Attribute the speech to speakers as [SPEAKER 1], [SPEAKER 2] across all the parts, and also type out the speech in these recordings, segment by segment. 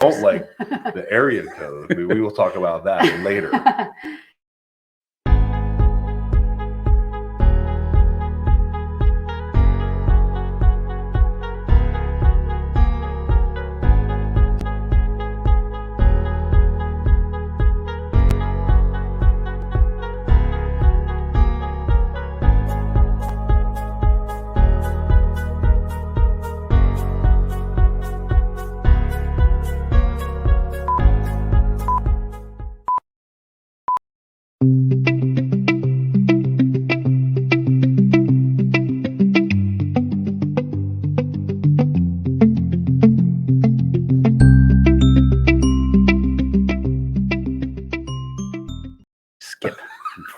[SPEAKER 1] don't like the area code. We will talk about that later.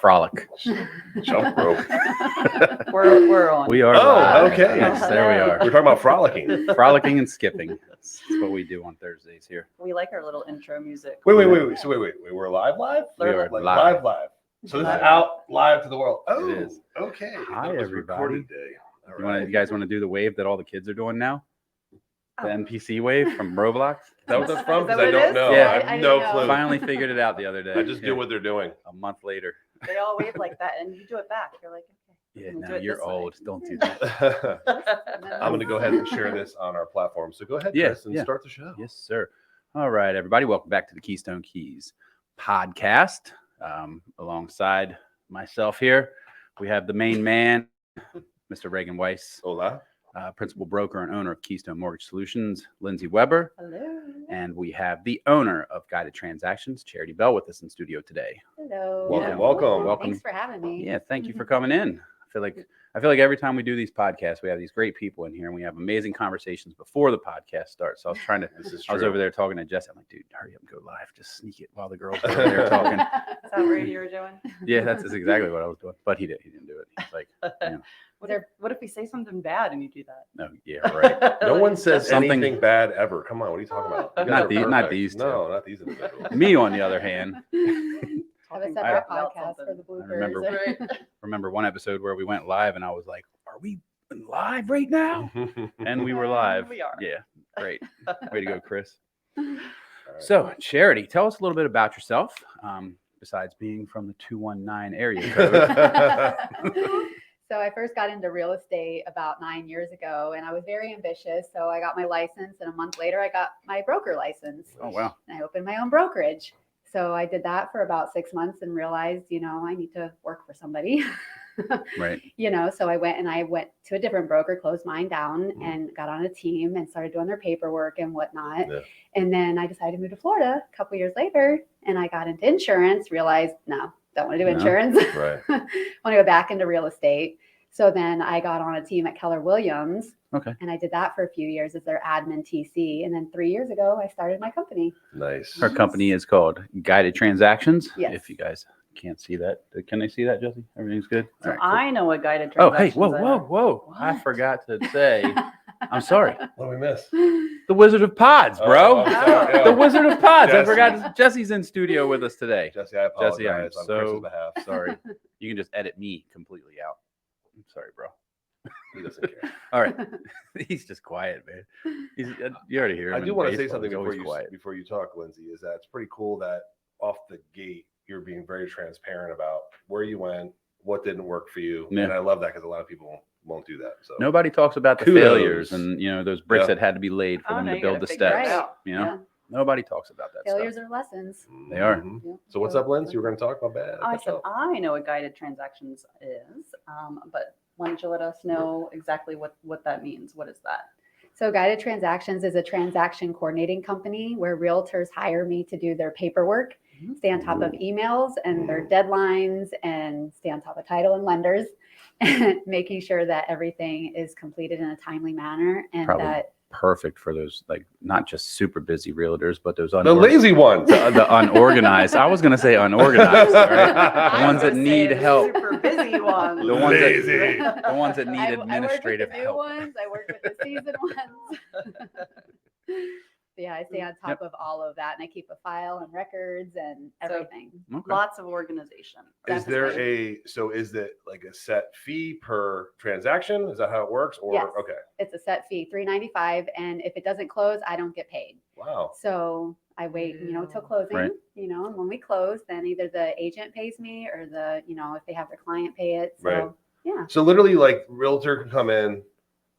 [SPEAKER 2] Frolic.
[SPEAKER 1] Jump rope.
[SPEAKER 3] We're on.
[SPEAKER 2] We are.
[SPEAKER 1] Oh,
[SPEAKER 2] live.
[SPEAKER 1] okay.
[SPEAKER 2] Yes, there we are.
[SPEAKER 1] We're talking about frolicking.
[SPEAKER 2] Frolicking and skipping. That's what we do on Thursdays here.
[SPEAKER 3] We like our little intro music.
[SPEAKER 1] Wait. So wait. We're live?
[SPEAKER 2] We are
[SPEAKER 1] Like,
[SPEAKER 2] live.
[SPEAKER 1] live. So this
[SPEAKER 2] Live.
[SPEAKER 1] is out live to the world. Oh,
[SPEAKER 2] It is.
[SPEAKER 1] Okay.
[SPEAKER 2] Hi,
[SPEAKER 1] It was
[SPEAKER 2] everybody.
[SPEAKER 1] recorded day. All right.
[SPEAKER 2] You guys want to do the wave that all the kids are doing now? The
[SPEAKER 3] Oh.
[SPEAKER 2] NPC wave from Roblox?
[SPEAKER 1] Is that what that's from?
[SPEAKER 3] Is that
[SPEAKER 1] Because I
[SPEAKER 3] what it
[SPEAKER 1] don't
[SPEAKER 3] is?
[SPEAKER 1] know.
[SPEAKER 2] Yeah.
[SPEAKER 1] I
[SPEAKER 3] I
[SPEAKER 1] have
[SPEAKER 3] didn't
[SPEAKER 1] no
[SPEAKER 3] know.
[SPEAKER 1] clue.
[SPEAKER 2] Finally figured it out the other day.
[SPEAKER 1] I just do
[SPEAKER 2] Yeah.
[SPEAKER 1] what they're doing.
[SPEAKER 2] A month later.
[SPEAKER 3] They all wave like that, and you do it back. You're like, okay.
[SPEAKER 2] Yeah,
[SPEAKER 3] Let me
[SPEAKER 2] now
[SPEAKER 3] do it
[SPEAKER 2] you're
[SPEAKER 3] this way.
[SPEAKER 2] old. Don't do that.
[SPEAKER 1] I'm going to go ahead and share this on our platform. So go ahead,
[SPEAKER 2] Yeah,
[SPEAKER 1] Chris, and
[SPEAKER 2] yeah.
[SPEAKER 1] start the show.
[SPEAKER 2] Yes, sir. All right, everybody. Welcome back to the Keystone Keys Podcast. Alongside myself here, we have the main man, Mr. Reagan Weiss,
[SPEAKER 1] Hola.
[SPEAKER 2] principal broker and owner of Keystone Mortgage Solutions, Lindsay Weber.
[SPEAKER 3] Hello.
[SPEAKER 2] And we have the owner of Guided Transactions, Charity Bell, with us in studio today.
[SPEAKER 4] Hello.
[SPEAKER 1] Welcome.
[SPEAKER 4] Thanks for having me.
[SPEAKER 2] Yeah, thank you for coming in. I feel like every time we do these podcasts, we have these great people in here, and we have amazing conversations before the podcast starts. So I was trying to. I was over there talking to Jesse. I'm like, dude, hurry up and go live. Just sneak it while the girls are over there talking.
[SPEAKER 3] Is that what you were doing?
[SPEAKER 2] Yeah, that's exactly what I was doing. But he didn't do it. He's like,
[SPEAKER 3] What if we say something bad and you do that?
[SPEAKER 2] no, yeah, right.
[SPEAKER 1] No one says
[SPEAKER 2] Something-
[SPEAKER 1] anything bad ever. Come on, what are you talking about? You guys
[SPEAKER 2] Not
[SPEAKER 1] are
[SPEAKER 2] not
[SPEAKER 1] perfect.
[SPEAKER 2] these two.
[SPEAKER 1] No, not these individuals.
[SPEAKER 2] Me, on the other hand,
[SPEAKER 4] Have a
[SPEAKER 3] Talking
[SPEAKER 4] separate
[SPEAKER 3] about
[SPEAKER 4] podcast for
[SPEAKER 3] something.
[SPEAKER 4] the bloopers.
[SPEAKER 2] remember- remember one episode where we went live, and I was like, "Are we live right now?" And we were live.
[SPEAKER 3] We are.
[SPEAKER 2] Yeah, great. Way to go, Chris.
[SPEAKER 1] All right.
[SPEAKER 2] So, Charity, tell us a little bit about yourself. Besides being from the 219 area code.
[SPEAKER 4] So I first got into real estate about 9 years ago, and I was very ambitious. So I got my license, and a month later, I got my broker license.
[SPEAKER 2] Oh, wow.
[SPEAKER 4] And I opened my own brokerage. So I did that for about 6 months and realized, I need to work for somebody.
[SPEAKER 2] Right.
[SPEAKER 4] So I went to a different broker, closed mine down, and got on a team and started doing their paperwork and whatnot.
[SPEAKER 1] Yeah.
[SPEAKER 4] And then I decided to move to Florida a couple years later, and I got into insurance, realized, no, don't want to do
[SPEAKER 2] No.
[SPEAKER 4] insurance.
[SPEAKER 1] Right.
[SPEAKER 4] Want to go back into real estate. So then I got on a team at Keller Williams.
[SPEAKER 2] Okay.
[SPEAKER 4] And I did that for a few years as their admin TC. And then 3 years ago, I started my company.
[SPEAKER 1] Nice.
[SPEAKER 2] Her company is called Guided Transactions.
[SPEAKER 4] Yes.
[SPEAKER 2] If you guys can't see that, can they see that, Jesse? Everything's good?
[SPEAKER 3] So
[SPEAKER 2] All right, cool.
[SPEAKER 3] I know what guided
[SPEAKER 2] Oh, hey,
[SPEAKER 3] transactions
[SPEAKER 2] whoa. I
[SPEAKER 3] What?
[SPEAKER 2] forgot to say, I'm sorry.
[SPEAKER 1] What did we miss?
[SPEAKER 2] The Wizard of Pods, bro.
[SPEAKER 1] Oh, I'm sorry.
[SPEAKER 2] The Wizard of Pods. I
[SPEAKER 1] Jesse.
[SPEAKER 2] forgot. Jesse's in studio with us today.
[SPEAKER 1] Jesse, I apologize.
[SPEAKER 2] Jesse, I'm
[SPEAKER 1] on
[SPEAKER 2] so
[SPEAKER 1] Chris's behalf.
[SPEAKER 2] sorry. You can just edit me completely out. I'm sorry, bro.
[SPEAKER 1] He doesn't care.
[SPEAKER 2] All right. He's just quiet, man. You already hear him.
[SPEAKER 1] I
[SPEAKER 2] in
[SPEAKER 1] do want to say
[SPEAKER 2] baseball.
[SPEAKER 1] something
[SPEAKER 2] He's always
[SPEAKER 1] before you talk, Lindsay. Is that it's pretty cool that off the gate you're being very transparent about where you went, what didn't work for you,
[SPEAKER 2] Yeah.
[SPEAKER 1] and I love that because a lot of people won't do that. So
[SPEAKER 2] Nobody talks about the
[SPEAKER 1] Kudos.
[SPEAKER 2] failures and those bricks
[SPEAKER 1] Yeah.
[SPEAKER 2] that had to be laid for
[SPEAKER 3] Oh,
[SPEAKER 2] them
[SPEAKER 3] no,
[SPEAKER 2] to
[SPEAKER 3] you
[SPEAKER 2] build
[SPEAKER 3] gotta
[SPEAKER 2] the
[SPEAKER 3] figure it
[SPEAKER 2] steps.
[SPEAKER 3] out.
[SPEAKER 4] Yeah.
[SPEAKER 2] Nobody talks about that
[SPEAKER 4] Failures
[SPEAKER 2] stuff.
[SPEAKER 4] are lessons.
[SPEAKER 2] They are.
[SPEAKER 1] Mhm.
[SPEAKER 4] Yeah.
[SPEAKER 1] So what's up, Lindsay? You were going to talk about bad.
[SPEAKER 3] I said I know what guided transactions is, but why don't you let us know exactly what that means? What is that?
[SPEAKER 4] So Guided Transactions is a transaction coordinating company where realtors hire me to do their paperwork, stay on top of emails and their deadlines, and stay on top of title and lenders, making sure that everything is completed in a timely manner and
[SPEAKER 2] Probably
[SPEAKER 4] that
[SPEAKER 2] perfect for those, like, not just super busy realtors, but those
[SPEAKER 1] The lazy ones.
[SPEAKER 2] the unorganized. I was going to say unorganized, right? The ones that need help.
[SPEAKER 3] Super busy ones.
[SPEAKER 2] The ones
[SPEAKER 1] Lazy.
[SPEAKER 2] The ones that need
[SPEAKER 4] I
[SPEAKER 2] administrative
[SPEAKER 4] work with the new
[SPEAKER 2] help.
[SPEAKER 4] ones. I work with the seasoned ones. Yeah, I stay on top of all of that, and I keep a file and records and
[SPEAKER 3] So-
[SPEAKER 4] everything.
[SPEAKER 2] Okay.
[SPEAKER 3] Lots of organization.
[SPEAKER 1] Is there is it like a set fee per transaction? Is that how it works? Or
[SPEAKER 4] Yes.
[SPEAKER 1] okay.
[SPEAKER 4] It's a set fee, $3.95, and if it doesn't close, I don't get paid.
[SPEAKER 1] Wow.
[SPEAKER 4] So I wait, till closing,
[SPEAKER 2] Right.
[SPEAKER 4] And when we close, then either the agent pays me or if they have their client pay it. So,
[SPEAKER 1] Right.
[SPEAKER 4] yeah.
[SPEAKER 1] So literally like realtor can come in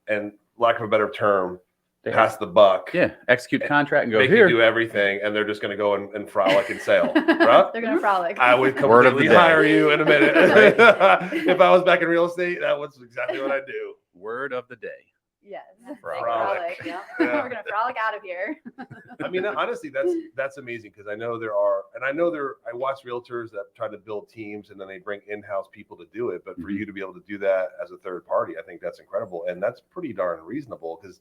[SPEAKER 1] and, lack of a better term,
[SPEAKER 2] They
[SPEAKER 1] pass the buck.
[SPEAKER 2] Yeah, execute contract and go
[SPEAKER 1] They
[SPEAKER 2] here.
[SPEAKER 1] can do everything, and they're just going to go and frolic and sail, right?
[SPEAKER 4] They're going to frolic.
[SPEAKER 1] I would
[SPEAKER 2] Word of the
[SPEAKER 1] completely
[SPEAKER 2] day.
[SPEAKER 1] hire you in a minute. If I was back in real estate, that was exactly what I'd do.
[SPEAKER 2] Word of the day.
[SPEAKER 4] Yes.
[SPEAKER 1] Frolic.
[SPEAKER 4] Yeah.
[SPEAKER 1] Yeah.
[SPEAKER 4] We're going to frolic out of here.
[SPEAKER 1] I mean, honestly, that's amazing because I know I watch realtors that try to build teams and then they bring in-house people to do it. But for
[SPEAKER 2] Mhm.
[SPEAKER 1] you to be able to do that as a third party, I think that's incredible. And that's pretty darn reasonable because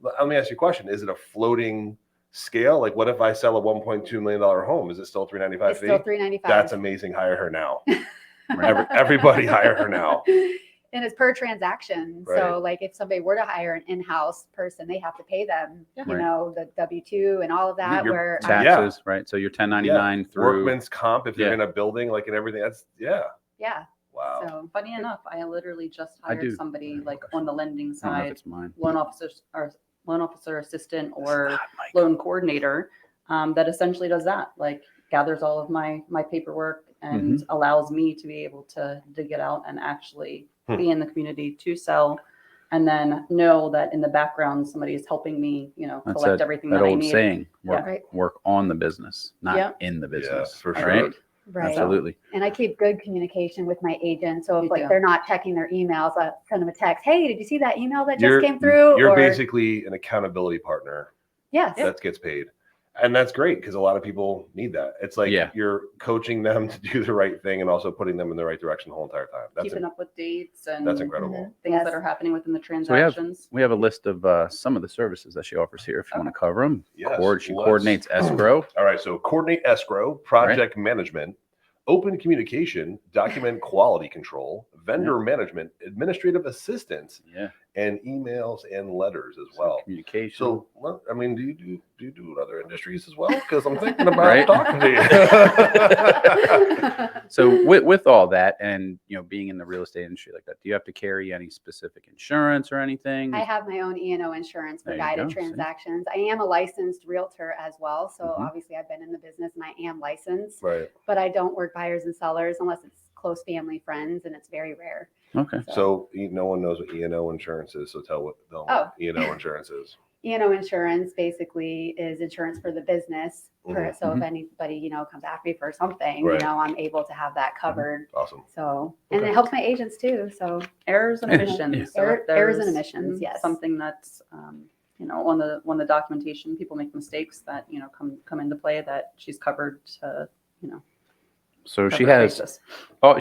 [SPEAKER 1] let me ask you a question. Is it a floating scale? Like what if I sell a $1.2 million home? Is it still $395
[SPEAKER 4] It's
[SPEAKER 1] fee?
[SPEAKER 4] still $3.95.
[SPEAKER 1] That's amazing. Hire her now. Everybody hire her now.
[SPEAKER 4] And it's per transaction.
[SPEAKER 1] Right.
[SPEAKER 4] So like if somebody were to hire an in-house person, they have to pay them,
[SPEAKER 3] Yeah.
[SPEAKER 2] Right.
[SPEAKER 4] the W-2 and all of that.
[SPEAKER 1] Your
[SPEAKER 4] Where
[SPEAKER 2] Taxes, right? So you're 1099 through.
[SPEAKER 1] Workman's comp if you're
[SPEAKER 2] Yeah.
[SPEAKER 1] in a building like and everything. That's
[SPEAKER 4] yeah.
[SPEAKER 1] wow.
[SPEAKER 4] So
[SPEAKER 3] Funny enough, I literally just
[SPEAKER 2] I do.
[SPEAKER 3] hired somebody like on the lending
[SPEAKER 2] I don't know if
[SPEAKER 3] side,
[SPEAKER 2] it's mine.
[SPEAKER 3] loan officer assistant or
[SPEAKER 2] Not Mike.
[SPEAKER 3] loan coordinator that essentially does that, like gathers all of my paperwork and
[SPEAKER 2] Mm-hmm.
[SPEAKER 3] allows me to be able to get out and actually
[SPEAKER 1] Hmm.
[SPEAKER 3] be in the community to sell, and then know that in the background somebody is helping me,
[SPEAKER 2] That's
[SPEAKER 3] collect everything
[SPEAKER 2] that
[SPEAKER 3] that I
[SPEAKER 2] old
[SPEAKER 3] need.
[SPEAKER 2] saying, work,
[SPEAKER 3] Yeah.
[SPEAKER 4] Right.
[SPEAKER 2] work on the business, not
[SPEAKER 3] Yeah.
[SPEAKER 2] in the business.
[SPEAKER 1] for sure.
[SPEAKER 2] Right?
[SPEAKER 4] right.
[SPEAKER 2] Absolutely.
[SPEAKER 4] And I keep good communication with my agent. So if
[SPEAKER 3] You
[SPEAKER 4] like
[SPEAKER 3] do.
[SPEAKER 4] they're not checking their emails, I send them a text. Hey, did you see that email that
[SPEAKER 1] You're-
[SPEAKER 4] just came through?
[SPEAKER 1] You're
[SPEAKER 4] Or
[SPEAKER 1] basically an accountability partner
[SPEAKER 4] yes.
[SPEAKER 1] that gets paid. And that's great because a lot of people need that. It's like
[SPEAKER 2] Yeah.
[SPEAKER 1] you're coaching them to do the right thing and also putting them in the right direction the whole entire time.
[SPEAKER 3] Keeping up with dates and
[SPEAKER 1] That's incredible.
[SPEAKER 4] Mhm.
[SPEAKER 3] things
[SPEAKER 4] Yes.
[SPEAKER 3] that are happening within the
[SPEAKER 2] we have-
[SPEAKER 3] transactions.
[SPEAKER 2] We have a list of some of the services that she offers here if you want to cover them.
[SPEAKER 1] Yes,
[SPEAKER 2] She
[SPEAKER 1] let's-
[SPEAKER 2] coordinates escrow.
[SPEAKER 1] All right. So coordinate escrow, project management, open communication, document quality control, vendor management, administrative assistance,
[SPEAKER 2] Yeah.
[SPEAKER 1] and emails and letters as well.
[SPEAKER 2] Communication.
[SPEAKER 1] So, well, I mean, do you do in other industries as well? Because I'm thinking about
[SPEAKER 2] Right.
[SPEAKER 1] talking to you.
[SPEAKER 2] So with all that and being in the real estate industry like that, do you have to carry any specific insurance or anything?
[SPEAKER 4] I have my own E&O insurance for
[SPEAKER 2] There you
[SPEAKER 4] guided
[SPEAKER 2] go, see?
[SPEAKER 4] transactions. I am a licensed realtor as well. So
[SPEAKER 2] Mhm.
[SPEAKER 4] obviously I've been in the business and I am licensed,
[SPEAKER 1] Right.
[SPEAKER 4] but I don't work buyers and sellers unless it's close family friends, and it's very rare.
[SPEAKER 2] Okay.
[SPEAKER 1] So no one knows what E&O insurance is. So tell them
[SPEAKER 4] Oh.
[SPEAKER 1] what E&O insurance is.
[SPEAKER 4] E&O insurance basically is insurance for the business.
[SPEAKER 1] Mhm.
[SPEAKER 4] So if anybody, comes after me for something,
[SPEAKER 1] Right.
[SPEAKER 4] I'm able to have that covered.
[SPEAKER 1] Awesome.
[SPEAKER 4] So, and
[SPEAKER 1] Okay.
[SPEAKER 4] it helps my agents too. So
[SPEAKER 3] Errors and
[SPEAKER 2] Yeah.
[SPEAKER 3] omissions.
[SPEAKER 2] Yeah.
[SPEAKER 3] So if
[SPEAKER 4] Errors and
[SPEAKER 3] there's
[SPEAKER 4] omissions, yes.
[SPEAKER 3] Something that's on the documentation, people make mistakes that come into play that she's covered to
[SPEAKER 2] So she
[SPEAKER 3] cover her
[SPEAKER 2] has
[SPEAKER 3] basis.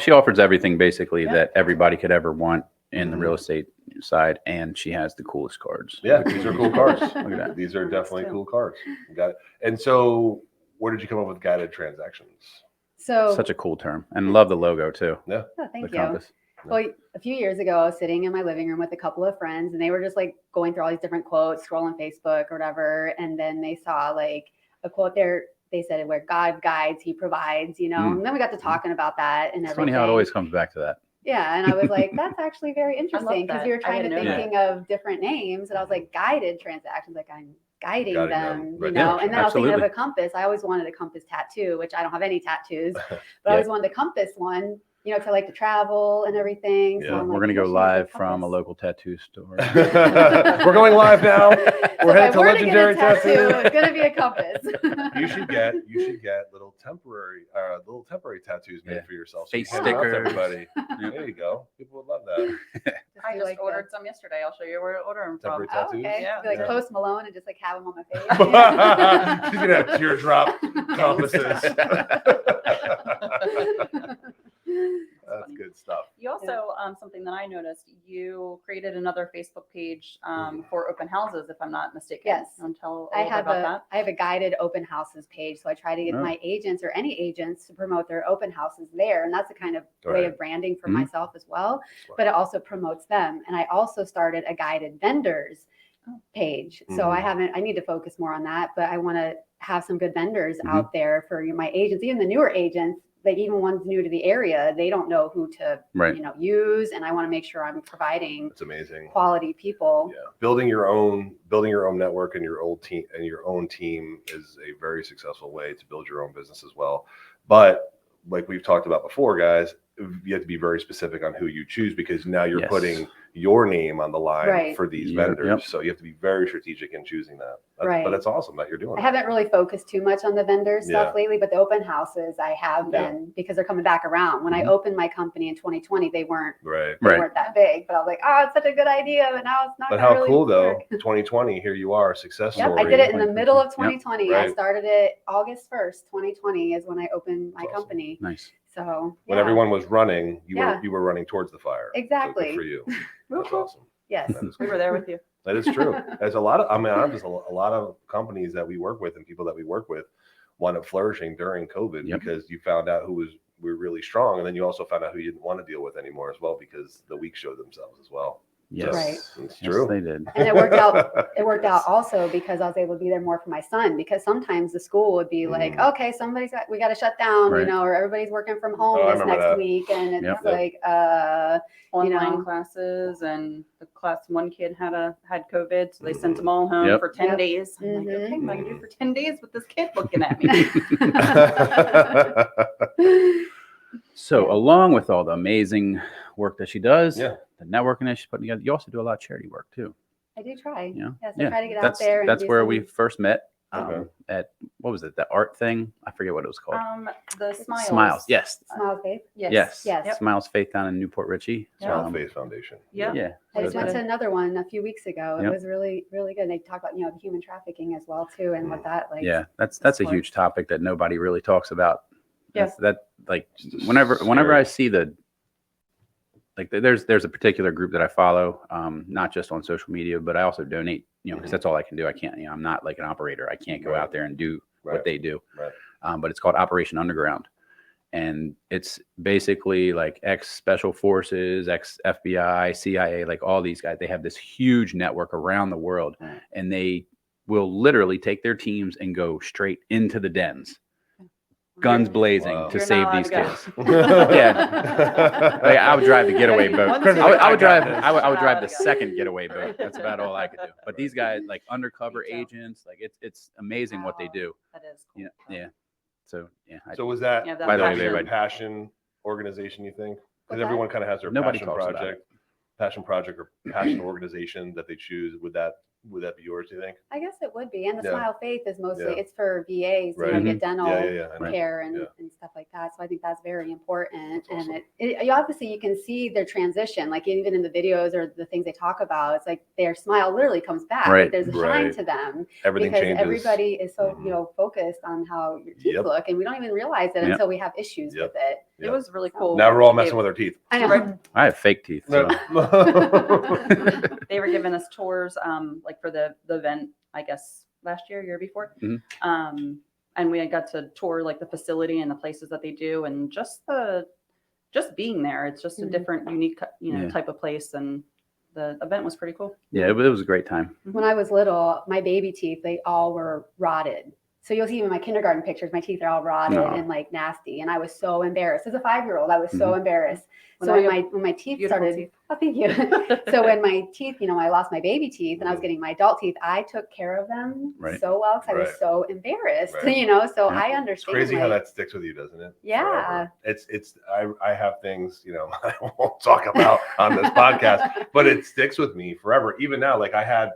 [SPEAKER 2] she offers everything basically
[SPEAKER 3] Yeah.
[SPEAKER 2] that everybody could ever want in the
[SPEAKER 1] Mhm.
[SPEAKER 2] real estate side, and she has the coolest cards.
[SPEAKER 1] Yeah, these are cool cards.
[SPEAKER 2] Look at that.
[SPEAKER 1] These are
[SPEAKER 3] Nice
[SPEAKER 1] definitely
[SPEAKER 3] too.
[SPEAKER 1] cool cards. Got it. And so, where did you come up with guided transactions?
[SPEAKER 4] So
[SPEAKER 2] Such a cool term, and love the logo too.
[SPEAKER 4] oh,
[SPEAKER 2] The
[SPEAKER 4] thank you.
[SPEAKER 2] compass.
[SPEAKER 4] Well, a few years ago, I was sitting in my living room with a couple of friends, and they were just like going through all these different quotes, scrolling Facebook or whatever, and then they saw like a quote there. They said, "Where God guides, He provides," And then we got to talking about that and
[SPEAKER 2] It's
[SPEAKER 4] everything.
[SPEAKER 2] funny how it always comes back to that.
[SPEAKER 4] Yeah, and I was like, "That's actually very interesting," because
[SPEAKER 3] that.
[SPEAKER 4] you were
[SPEAKER 3] I
[SPEAKER 4] trying to
[SPEAKER 3] didn't know
[SPEAKER 4] thinking of different names, and I was like, "Guided transactions," like I'm guiding
[SPEAKER 1] Guiding
[SPEAKER 4] them,
[SPEAKER 1] them,
[SPEAKER 4] you
[SPEAKER 1] right.
[SPEAKER 4] know.
[SPEAKER 1] Yeah,
[SPEAKER 4] And then I was thinking of
[SPEAKER 2] absolutely.
[SPEAKER 4] a compass. I always wanted a compass tattoo, which I don't have any tattoos, but I
[SPEAKER 2] Yeah.
[SPEAKER 4] always wanted a compass one. To like to travel and everything.
[SPEAKER 1] Yeah.
[SPEAKER 4] So I'm
[SPEAKER 2] We're
[SPEAKER 4] like,
[SPEAKER 2] gonna go
[SPEAKER 4] "Maybe I should
[SPEAKER 2] live
[SPEAKER 4] get a
[SPEAKER 2] from a
[SPEAKER 4] compass."
[SPEAKER 2] local tattoo store.
[SPEAKER 1] We're going live now.
[SPEAKER 4] So
[SPEAKER 1] We're
[SPEAKER 4] if I
[SPEAKER 1] headed to
[SPEAKER 4] were get a
[SPEAKER 1] Legendary Tattoo.
[SPEAKER 4] It's gonna be a compass.
[SPEAKER 1] You should get little temporary tattoos made
[SPEAKER 2] Yeah.
[SPEAKER 1] for yourself.
[SPEAKER 2] Face
[SPEAKER 1] you can hand them out to
[SPEAKER 2] stickers.
[SPEAKER 1] Everybody. There you go. People would love that.
[SPEAKER 4] Just
[SPEAKER 3] I
[SPEAKER 4] do
[SPEAKER 3] just
[SPEAKER 4] like the-
[SPEAKER 3] ordered some yesterday. I'll show you where to order them from.
[SPEAKER 1] Temporary
[SPEAKER 4] Oh,
[SPEAKER 1] tattoos.
[SPEAKER 4] okay.
[SPEAKER 3] Yeah.
[SPEAKER 4] Be like
[SPEAKER 1] Yeah.
[SPEAKER 4] Post Malone and just like have them on my face.
[SPEAKER 1] She's gonna have teardrop compasses. That's good stuff.
[SPEAKER 3] You also, something that I noticed, you created another Facebook page for open houses, if I'm not mistaken.
[SPEAKER 4] Yes.
[SPEAKER 3] You want to tell a
[SPEAKER 4] I
[SPEAKER 3] little bit
[SPEAKER 4] have
[SPEAKER 3] about that?
[SPEAKER 4] I have a guided open houses page, so I try to get
[SPEAKER 2] Oh.
[SPEAKER 4] my agents or any agents to promote their open houses there, and that's a kind of way
[SPEAKER 1] Right.
[SPEAKER 4] of branding for
[SPEAKER 2] Mhm.
[SPEAKER 4] myself as well.
[SPEAKER 1] Smart.
[SPEAKER 4] But it also promotes them, and I also started a guided vendors page. So I need to focus more on that, but I want to have some good vendors out there for my agents, even the newer agents, like even ones new to the area, they don't know who to, use. And I want to make sure I'm providing
[SPEAKER 1] It's amazing.
[SPEAKER 4] quality people.
[SPEAKER 1] Yeah. Building your own network and your own team is a very successful way to build your own business as well. But like we've talked about before, guys, you have to be very specific on who you choose, because now you're putting your name on the line for these vendors. So you have to be very strategic in choosing that. But it's awesome that you're doing
[SPEAKER 4] I haven't really focused too much on the vendor stuff lately, but the open houses I have been, because they're coming back around. When I opened my company in 2020, they weren't weren't that big, but I was like, oh, it's such a good idea, but now it's not.
[SPEAKER 1] But how
[SPEAKER 4] really
[SPEAKER 1] cool
[SPEAKER 4] work.
[SPEAKER 1] though, 2020, here you are, success story.
[SPEAKER 4] I did it in the middle of 2020. I
[SPEAKER 1] Right.
[SPEAKER 4] started it August 1st, 2020 is when I opened my company.
[SPEAKER 2] Nice.
[SPEAKER 4] So
[SPEAKER 1] When everyone was running, you were running towards the fire.
[SPEAKER 4] Exactly.
[SPEAKER 1] So good for you. That's awesome.
[SPEAKER 4] Yes.
[SPEAKER 3] We were there with you.
[SPEAKER 1] That is true. There's a lot of, a lot of companies that we work with and people that we work with wound up flourishing during COVID because you found out who were really strong, and then you also found out who you didn't want to deal with anymore as well, because the weak showed themselves as well.
[SPEAKER 2] Yes,
[SPEAKER 4] Right.
[SPEAKER 1] It's true.
[SPEAKER 2] Yes, they did.
[SPEAKER 4] And it worked out. It worked out also because I was able to be there more for my son, because sometimes the school would be like, okay, we got to shut down, or everybody's working from home this next week. And it's like,
[SPEAKER 3] online classes, and the class, one kid had COVID, so they sent them all home for 10 days. I'm like, okay, what am I gonna do for 10 days with this kid looking at me?
[SPEAKER 2] So along with all the amazing work that she does, the networking that she's putting together, you also do a lot of charity work too.
[SPEAKER 4] I do try.
[SPEAKER 2] Yeah.
[SPEAKER 4] Yes, I try to get out there. And
[SPEAKER 2] that's
[SPEAKER 4] do
[SPEAKER 2] where
[SPEAKER 4] some...
[SPEAKER 2] we first met. At what was it? The art thing? I forget what it was called.
[SPEAKER 3] The Smiles.
[SPEAKER 2] Smiles. Yes.
[SPEAKER 4] Smiles Faith.
[SPEAKER 3] Yes.
[SPEAKER 2] Smiles Faith down in Newport Richie.
[SPEAKER 1] Smiles Faith Foundation.
[SPEAKER 2] Yeah.
[SPEAKER 4] I just went to another one a few weeks ago. It was really, really good. And they talk about, the human trafficking as well too, and what that like.
[SPEAKER 2] Yeah, that's a huge topic that nobody really talks about.
[SPEAKER 3] Yes.
[SPEAKER 2] That like whenever I see there's a particular group that I follow, not just on social media, but I also donate, because that's all I can do. I can't, I'm not like an operator. I can't go out there and do what they do.
[SPEAKER 1] Right.
[SPEAKER 2] But it's called Operation Underground. And it's basically like ex-special forces, ex-FBI, CIA, like all these guys. They have this huge network around the world, and they will literally take their teams and go straight into the dens. Guns blazing to save these kids. I would drive the getaway boat. I would drive the second getaway boat. That's about all I could do. But these guys, like undercover agents, like it's amazing what they do.
[SPEAKER 3] That is cool.
[SPEAKER 2] Yeah. So
[SPEAKER 1] So was that,
[SPEAKER 2] by the way,
[SPEAKER 1] your passion organization, you think? Because everyone kind of has their passion project or passion organization that they choose. Would that be yours, do you think?
[SPEAKER 4] I guess it would be. And the Smile Faith is mostly, it's for VAs, get dental care and stuff like that. So I think that's very important. That's awesome. And obviously you can see their transition, like even in the videos or the things they talk about, it's like their smile literally comes back.
[SPEAKER 2] Right.
[SPEAKER 4] Like there's a shine to them.
[SPEAKER 1] Everything
[SPEAKER 4] because
[SPEAKER 1] changes.
[SPEAKER 4] Everybody is so, focused on how your teeth look, and we don't even realize it until we have issues with it.
[SPEAKER 3] It was really cool.
[SPEAKER 1] Now we're all messing with our teeth.
[SPEAKER 4] I know. Right.
[SPEAKER 2] I have fake teeth. So.
[SPEAKER 3] They were giving us tours, like for the event, I guess last year before. And we got to tour like the facility and the places that they do, and just being there. It's just a different, unique, type of place, and the event was pretty cool.
[SPEAKER 2] Yeah, it was a great time.
[SPEAKER 4] When I was little, my baby teeth, they all were rotted. So you'll see even my kindergarten pictures, my teeth are all rotted and like nasty. And I was so embarrassed. As a 5-year-old, I was so embarrassed. So when my teeth started, thank you. So when my teeth, I lost my baby teeth and I was getting my adult teeth, I took care of them so well because I was so embarrassed, so I understand.
[SPEAKER 1] It's crazy how that sticks with you, doesn't it?
[SPEAKER 4] Yeah.
[SPEAKER 1] Forever. I have things, I won't talk about on this podcast, but it sticks with me forever. Even now, like I had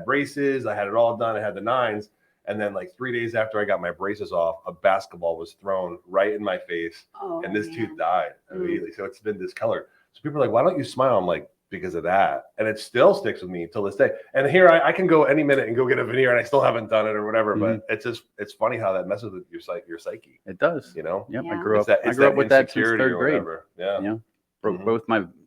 [SPEAKER 1] braces, I had it all done. I had the 9s. And then like 3 days after I got my braces off, a basketball was thrown right in my face and this tooth died immediately. So it's been discolored. So people are like, why don't you smile? I'm like, because of that. And it still sticks with me till this day. And here I can go any minute and go get a veneer and I still haven't done it or whatever. But it's funny how that messes with your psyche.
[SPEAKER 2] It does.
[SPEAKER 1] Yep.
[SPEAKER 2] I grew up with that since 3rd grade.
[SPEAKER 1] Yeah.
[SPEAKER 2] Broke both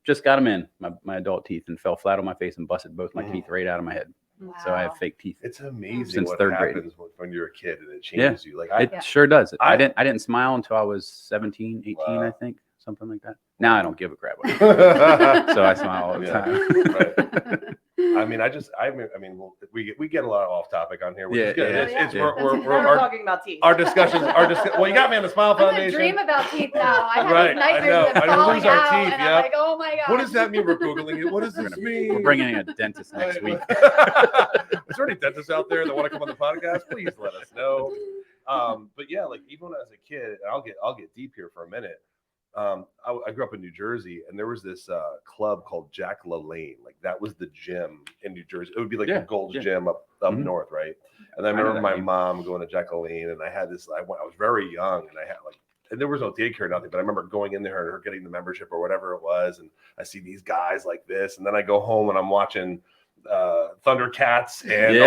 [SPEAKER 2] just got them in my adult teeth and fell flat on my face and busted both my teeth right out of my head.
[SPEAKER 4] Wow.
[SPEAKER 2] So I have fake teeth.
[SPEAKER 1] It's amazing
[SPEAKER 2] since
[SPEAKER 1] what
[SPEAKER 2] 3rd
[SPEAKER 1] happens when you're a kid and it changes you. Like
[SPEAKER 2] it sure does. I didn't smile until I was 17, 18, I think, something like that. Now I don't give a crap. So I smile all the time.
[SPEAKER 1] I mean, we get a lot off topic on here, which is good.
[SPEAKER 2] Yeah,
[SPEAKER 1] It's
[SPEAKER 2] yeah.
[SPEAKER 3] We're talking about teeth.
[SPEAKER 1] our discussions. Well, you got me on the Smile
[SPEAKER 4] I'm gonna
[SPEAKER 1] Foundation.
[SPEAKER 4] dream about teeth now. I have
[SPEAKER 1] Right,
[SPEAKER 4] these
[SPEAKER 1] I
[SPEAKER 4] nightmares
[SPEAKER 1] know.
[SPEAKER 4] of them
[SPEAKER 1] I know.
[SPEAKER 4] falling
[SPEAKER 1] Lose our
[SPEAKER 4] out,
[SPEAKER 1] teeth,
[SPEAKER 4] and
[SPEAKER 1] yeah.
[SPEAKER 4] I'm like, oh my god.
[SPEAKER 1] What does that mean? We're googling it. What does this mean?
[SPEAKER 2] We're bringing in a dentist next week.
[SPEAKER 1] Is there any dentists out there that want to come on the podcast? Please let us know. But yeah, like even when I was a kid, and I'll get deep here for a minute. I grew up in New Jersey, and there was this club called Jack LaLanne. Like that was the gym in New Jersey. It would be like the Gold's Gym up north, right? And I remember my mom going to Jack LaLanne, and I had this. I was very young, and I had and there was no daycare or nothing, but I remember going in there and her getting the membership or whatever it was, and I see these guys like this, and then I go home and I'm watching Thundercats and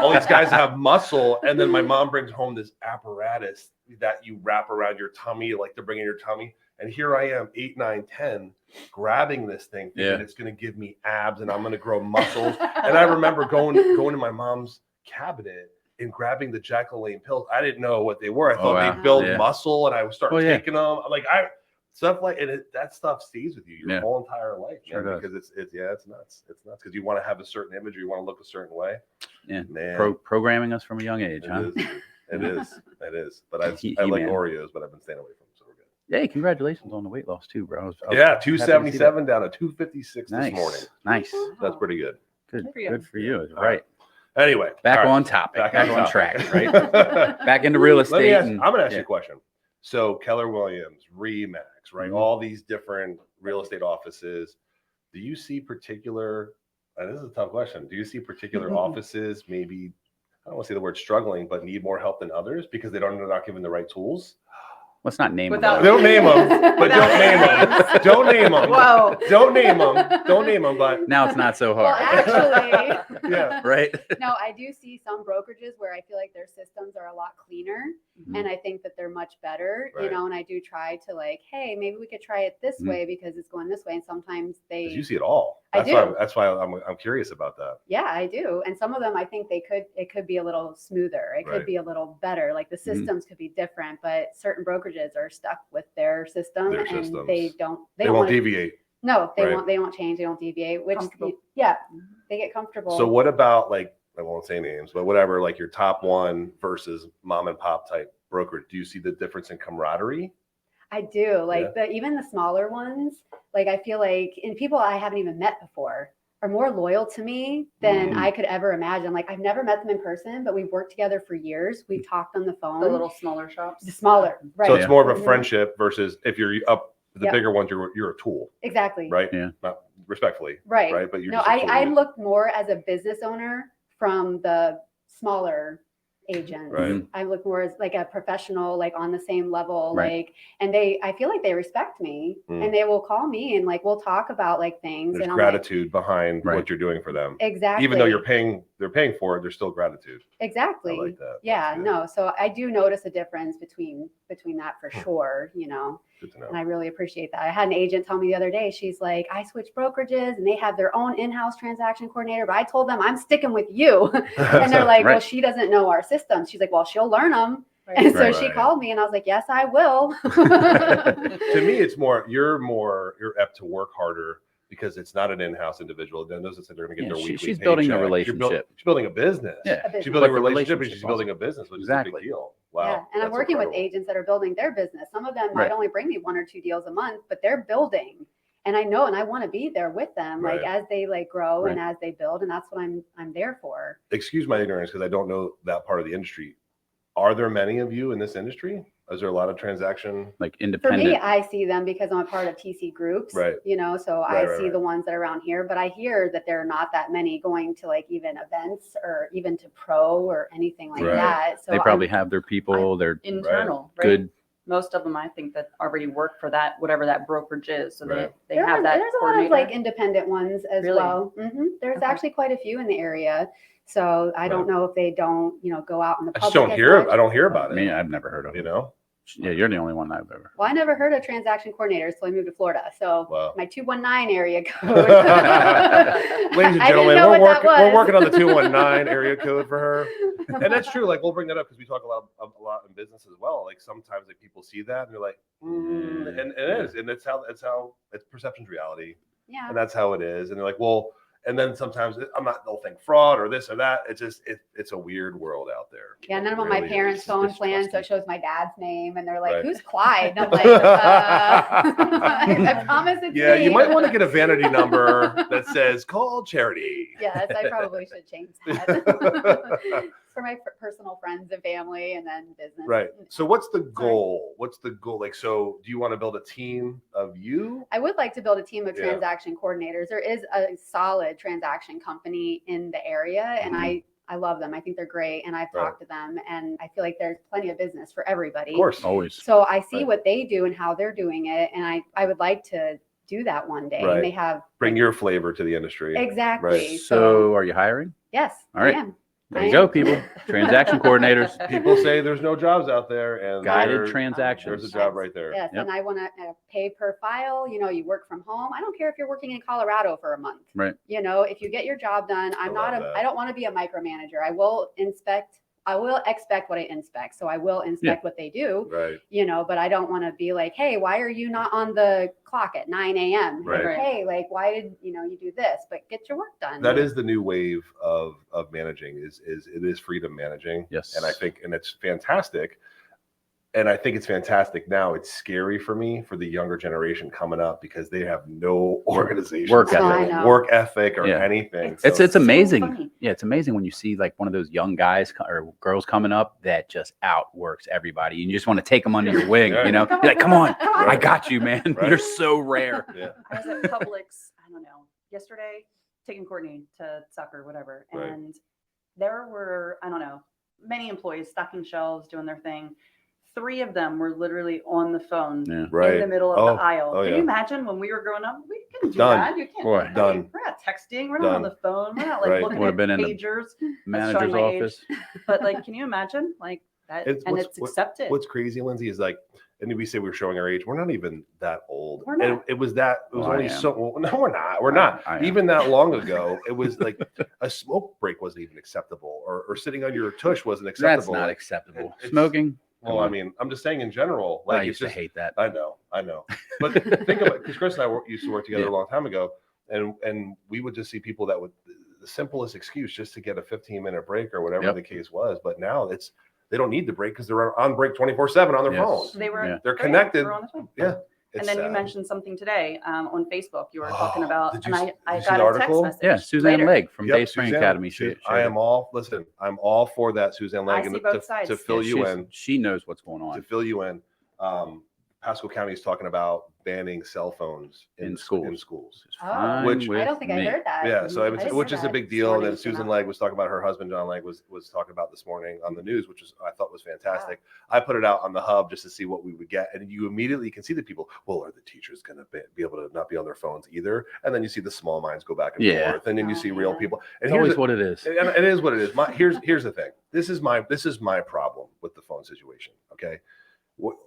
[SPEAKER 1] all these guys have muscle, and then my mom brings home this apparatus that you wrap around your tummy, like to bring in your tummy. And here I am, 8, 9, 10, grabbing this thing, thinking it's going to give me abs and I'm going to grow muscles. And I remember going to my mom's cabinet and grabbing the Jack LaLanne pills. I didn't know what they were. I thought they build muscle, and I would start taking them. Like stuff like, and that stuff stays with you your whole entire life, man, because it's nuts. It's nuts because you want to have a certain image, or you want to look a certain way.
[SPEAKER 2] Yeah,
[SPEAKER 1] man.
[SPEAKER 2] Programming us from a young age, huh?
[SPEAKER 1] It is. But I like Oreos, but I've been staying away from them, so we're good.
[SPEAKER 2] Hey, congratulations on the weight loss too, bro.
[SPEAKER 1] 277 down to 256 this morning.
[SPEAKER 2] Nice.
[SPEAKER 1] That's pretty good.
[SPEAKER 2] Good for you. Right.
[SPEAKER 1] Anyway,
[SPEAKER 2] back on topic. Back on track. Right. Back into real estate.
[SPEAKER 1] I'm going to ask you a question. So Keller Williams, Remax, right? All these different real estate offices. Do you see particular? And this is a tough question. Do you see particular offices maybe? I don't want to say the word struggling, but need more help than others because they're not given the right tools?
[SPEAKER 2] Let's not name them.
[SPEAKER 1] Don't name them, but don't name them. Don't name them.
[SPEAKER 3] Whoa.
[SPEAKER 1] Don't name them. Don't name them. But
[SPEAKER 2] now it's not so hard.
[SPEAKER 4] Well, actually,
[SPEAKER 2] right.
[SPEAKER 4] No, I do see some brokerages where I feel like their systems are a lot cleaner, and I think that they're much better.
[SPEAKER 1] Right.
[SPEAKER 4] And I do try to hey, maybe we could try it this way because it's going this way. And sometimes you
[SPEAKER 1] see it all. That's why I'm curious about that.
[SPEAKER 4] Yeah, I do. And some of them, I think it could be a little smoother. It could be a little better. Like the systems could be different, but certain brokerages are stuck with their system, and they won't
[SPEAKER 1] deviate.
[SPEAKER 4] No, they won't change. They don't deviate, which they get comfortable.
[SPEAKER 1] So what about I won't say names, but whatever, like your top one versus mom and pop type broker, do you see the difference in camaraderie?
[SPEAKER 4] I do. Even the smaller ones, I feel and people I haven't even met before are more loyal to me than I could ever imagine. I've never met them in person, but we've worked together for years. We've talked on the phone.
[SPEAKER 3] The little smaller shops.
[SPEAKER 4] The smaller, right.
[SPEAKER 1] So it's more of a friendship versus if you're up the bigger ones, you're a tool.
[SPEAKER 4] Exactly.
[SPEAKER 1] Right? Yeah. Not respectfully.
[SPEAKER 4] Right.
[SPEAKER 1] Right. But
[SPEAKER 4] I look more as a business owner from the smaller agents.
[SPEAKER 1] Right.
[SPEAKER 4] I look more as a professional, on the same level,
[SPEAKER 2] right.
[SPEAKER 4] And I feel like they respect me and they will call me and we'll talk about things.
[SPEAKER 1] There's
[SPEAKER 4] and
[SPEAKER 1] gratitude behind what you're doing for them.
[SPEAKER 4] Exactly.
[SPEAKER 1] Even though they're paying for it, there's still gratitude.
[SPEAKER 4] Exactly.
[SPEAKER 1] I like that.
[SPEAKER 4] Yeah, no. So I do notice a difference between that for sure,
[SPEAKER 1] Good to know.
[SPEAKER 4] And I really appreciate that. I had an agent tell me the other day, she's like, I switched brokerages and they have their own in-house transaction coordinator, but I told them I'm sticking with you. And they're like, well, she doesn't know our systems. She's like, well, she'll learn them. Right. And so she called me and I was like, yes, I will.
[SPEAKER 1] To me, it's you're apt to work harder because it's not an in-house individual. Then those that they're going to get their weekly
[SPEAKER 2] She's
[SPEAKER 1] paycheck.
[SPEAKER 2] building a relationship.
[SPEAKER 1] She's building a business.
[SPEAKER 2] Yeah.
[SPEAKER 1] She's building a relationship and she's building a business, which is a big deal. Wow.
[SPEAKER 4] Yeah. And I'm working with agents that are building their business. Some of them might only bring me 1 or 2 deals a month, but they're building. And I know, and I want to be there with them, as they grow and as they build. And that's what I'm there for.
[SPEAKER 1] Excuse my ignorance because I don't know that part of the industry. Are there many of you in this industry? Is there a lot of transaction?
[SPEAKER 2] Independent?
[SPEAKER 4] For me, I see them because I'm a part of TC groups,
[SPEAKER 1] right?
[SPEAKER 4] So I see the ones that are around here, but I hear that there are not that many going to even events or even to pro or anything like that. So
[SPEAKER 2] they probably have their people, they're
[SPEAKER 3] internal,
[SPEAKER 2] good.
[SPEAKER 3] Most of them, I think, that already work for that, whatever that brokerage is. So they
[SPEAKER 4] have that. There's a lot of independent ones as well. There's actually quite a few in the area. So I don't know if they don't, go out in the public.
[SPEAKER 1] I don't hear about it.
[SPEAKER 2] I mean, I've never heard of it. Yeah, you're the only one I've ever.
[SPEAKER 4] Well, I never heard of transaction coordinators until I moved to Florida. So my 219 area code.
[SPEAKER 1] Ladies and gentlemen, we're working on the 219 area code for her. And that's true. We'll bring that up because we talk a lot in business as well. Sometimes people see that and they're like, and it is. And it's perception's reality.
[SPEAKER 4] Yeah.
[SPEAKER 1] And that's how it is. And they're like, well, And then sometimes they'll think fraud or this or that. It's just, it's a weird world out there.
[SPEAKER 4] Yeah, and then I'm on
[SPEAKER 1] It
[SPEAKER 4] my
[SPEAKER 1] really
[SPEAKER 4] parents'
[SPEAKER 1] is.
[SPEAKER 4] phone
[SPEAKER 2] It's
[SPEAKER 4] plan, so it
[SPEAKER 2] disgusting.
[SPEAKER 4] shows my dad's name, and they're like,
[SPEAKER 1] Right.
[SPEAKER 4] "Who's Clyde?" And I'm like, I promise it's
[SPEAKER 1] Yeah,
[SPEAKER 4] me.
[SPEAKER 1] you might want to get a vanity number that says call charity.
[SPEAKER 4] Yes, I probably should change that. It's for my personal friends and family, and then business.
[SPEAKER 1] Right. So what's the goal? What's the goal? Like, so do you want to build a team of you?
[SPEAKER 4] I would like to build a team of
[SPEAKER 1] Yeah.
[SPEAKER 4] transaction coordinators. There is a solid transaction company in the area, and I love them. I think they're great, and I've
[SPEAKER 1] Right.
[SPEAKER 4] talked to them, and I feel like there's plenty of business for everybody.
[SPEAKER 1] Of course.
[SPEAKER 2] Always.
[SPEAKER 4] So I see
[SPEAKER 1] Right.
[SPEAKER 4] what they do and how they're doing it, and I would like to do that one day.
[SPEAKER 1] Right.
[SPEAKER 4] And they have
[SPEAKER 1] Bring your flavor to the industry.
[SPEAKER 4] exactly.
[SPEAKER 1] Right.
[SPEAKER 2] So are you hiring?
[SPEAKER 4] Yes,
[SPEAKER 2] All right.
[SPEAKER 4] I am.
[SPEAKER 2] There
[SPEAKER 4] I
[SPEAKER 2] you go,
[SPEAKER 4] am.
[SPEAKER 2] people. Transaction coordinators.
[SPEAKER 1] People say there's no jobs out there, and
[SPEAKER 2] Guided
[SPEAKER 1] there's
[SPEAKER 2] transactions.
[SPEAKER 1] a job right there.
[SPEAKER 4] Yes,
[SPEAKER 2] Yep.
[SPEAKER 4] and I want to pay per file. You know, you work from home. I don't care if you're working in Colorado for a month.
[SPEAKER 2] Right.
[SPEAKER 4] You know, if you get your job done,
[SPEAKER 1] I love that.
[SPEAKER 4] I don't want to be a micromanager. I will expect what I inspect. So I will inspect what they do,
[SPEAKER 1] Right.
[SPEAKER 4] you know, but I don't want to be like, hey, why are you not on the clock at 9 a.m.?
[SPEAKER 1] Right.
[SPEAKER 4] Or, hey, like, why did you do this? But get your work done.
[SPEAKER 1] That is the new wave of managing is it is freedom managing.
[SPEAKER 2] Yes.
[SPEAKER 1] And I think, and it's fantastic. And I think it's fantastic now. It's scary for me for the younger generation coming up because they have no organization,
[SPEAKER 2] Work
[SPEAKER 4] ethic. I know.
[SPEAKER 1] work ethic, or
[SPEAKER 2] Yeah.
[SPEAKER 1] anything.
[SPEAKER 2] It's
[SPEAKER 1] So
[SPEAKER 2] amazing.
[SPEAKER 3] funny.
[SPEAKER 2] Yeah, it's amazing when you see like one of those young guys or girls coming up that just outworks everybody. You just want to take them under your wing,
[SPEAKER 1] Yeah.
[SPEAKER 2] you know? You're like, come on, I
[SPEAKER 1] Right.
[SPEAKER 2] got you, man.
[SPEAKER 1] Right.
[SPEAKER 2] You're so rare.
[SPEAKER 1] yeah.
[SPEAKER 3] I was at Publix, I don't know, yesterday, taking Courtney to soccer, whatever.
[SPEAKER 1] Right.
[SPEAKER 3] And there were, I don't know, many employees stocking shelves, doing their thing. 3 of them were literally on the phone
[SPEAKER 2] Yeah.
[SPEAKER 1] Right.
[SPEAKER 3] in the middle of
[SPEAKER 1] Oh,
[SPEAKER 3] the aisle.
[SPEAKER 1] oh,
[SPEAKER 3] Can
[SPEAKER 1] yeah.
[SPEAKER 3] you imagine when we were growing up? We couldn't do
[SPEAKER 1] Done.
[SPEAKER 3] that. You can't
[SPEAKER 2] Boy.
[SPEAKER 3] do that.
[SPEAKER 1] Done.
[SPEAKER 3] We're not texting. We're not on
[SPEAKER 1] Done.
[SPEAKER 3] the phone. We're not like
[SPEAKER 1] Right.
[SPEAKER 3] looking
[SPEAKER 2] Would have
[SPEAKER 3] at
[SPEAKER 2] been in the
[SPEAKER 3] pagers.
[SPEAKER 2] Manager's
[SPEAKER 3] showing my age.
[SPEAKER 2] office.
[SPEAKER 3] But like, can you imagine like that?
[SPEAKER 1] It's-
[SPEAKER 3] and
[SPEAKER 1] what's-
[SPEAKER 3] it's accepted.
[SPEAKER 1] What's crazy, Lindsay, is like, and we say we're showing our age. We're not even that old.
[SPEAKER 3] We're
[SPEAKER 1] And
[SPEAKER 3] not.
[SPEAKER 1] it was that. It was
[SPEAKER 2] Oh, I
[SPEAKER 1] only
[SPEAKER 2] am.
[SPEAKER 1] so. Well, no, we're not. We're not.
[SPEAKER 2] I am.
[SPEAKER 1] Even that long ago, it was like a smoke break wasn't even acceptable, or sitting on your tush wasn't
[SPEAKER 2] That's
[SPEAKER 1] acceptable.
[SPEAKER 2] not acceptable.
[SPEAKER 1] It's-
[SPEAKER 2] Smoking.
[SPEAKER 1] Well, I mean, I'm just saying in general.
[SPEAKER 2] I
[SPEAKER 1] Like,
[SPEAKER 2] used
[SPEAKER 1] it's
[SPEAKER 2] to
[SPEAKER 1] just.
[SPEAKER 2] hate that.
[SPEAKER 1] I know. But think about it, because Chris and I used to work together
[SPEAKER 2] Yeah.
[SPEAKER 1] a long time ago, and we would just see people that would the simplest excuse just to get a 15-minute break or whatever
[SPEAKER 2] Yep.
[SPEAKER 1] the case was. But now they don't need the break because they're on break 24/7 on their
[SPEAKER 2] Yes.
[SPEAKER 1] phones.
[SPEAKER 3] They were.
[SPEAKER 2] Yeah.
[SPEAKER 1] They're
[SPEAKER 3] oh, yeah,
[SPEAKER 1] connected.
[SPEAKER 3] we're on the phone.
[SPEAKER 1] Yeah.
[SPEAKER 3] And
[SPEAKER 1] It's
[SPEAKER 3] then you
[SPEAKER 1] sad.
[SPEAKER 3] mentioned something today on Facebook. You were
[SPEAKER 1] Oh,
[SPEAKER 3] talking about,
[SPEAKER 1] did you
[SPEAKER 3] and
[SPEAKER 1] s-
[SPEAKER 3] I
[SPEAKER 1] did you see
[SPEAKER 3] got
[SPEAKER 1] the
[SPEAKER 3] a
[SPEAKER 1] article?
[SPEAKER 3] text message.
[SPEAKER 2] Yeah, Suzanne
[SPEAKER 3] later.
[SPEAKER 2] Legg from
[SPEAKER 1] Yep,
[SPEAKER 2] Day Spring
[SPEAKER 1] Suzanne-
[SPEAKER 2] Academy.
[SPEAKER 1] I am all I'm all for that, Suzanne
[SPEAKER 3] I
[SPEAKER 1] Legg,
[SPEAKER 3] see
[SPEAKER 1] and
[SPEAKER 3] both
[SPEAKER 1] to
[SPEAKER 3] sides.
[SPEAKER 1] fill you
[SPEAKER 2] she's-
[SPEAKER 1] in.
[SPEAKER 2] She knows what's going
[SPEAKER 1] To
[SPEAKER 2] on.
[SPEAKER 1] fill you in, Pasco County is talking about banning cell phones
[SPEAKER 2] In schools.
[SPEAKER 1] In schools.
[SPEAKER 2] It's
[SPEAKER 4] Oh,
[SPEAKER 2] fine
[SPEAKER 1] Which-
[SPEAKER 2] with
[SPEAKER 4] I don't think
[SPEAKER 2] me.
[SPEAKER 4] I heard that.
[SPEAKER 1] Yeah, so
[SPEAKER 4] I
[SPEAKER 1] it was,
[SPEAKER 4] didn't
[SPEAKER 1] which
[SPEAKER 4] hear
[SPEAKER 1] is a
[SPEAKER 4] that.
[SPEAKER 1] big deal. And then
[SPEAKER 3] Morning,
[SPEAKER 1] Susan
[SPEAKER 3] Susan.
[SPEAKER 1] Legg was talking about her husband John Legg was talking about this morning on the news, which I thought was fantastic. I put it out on the hub just to see what we would get, and you immediately can see the people. Well, are the teachers going to be able to not be on their phones either? And then you see the small minds go back and
[SPEAKER 2] Yeah.
[SPEAKER 1] forth, and then you
[SPEAKER 3] Oh,
[SPEAKER 1] see real
[SPEAKER 3] man.
[SPEAKER 1] people.
[SPEAKER 2] It's
[SPEAKER 1] And here's
[SPEAKER 2] always
[SPEAKER 1] the-
[SPEAKER 2] what it is.
[SPEAKER 1] and it is what it is. Here's the thing. This is my problem with the phone situation. Okay,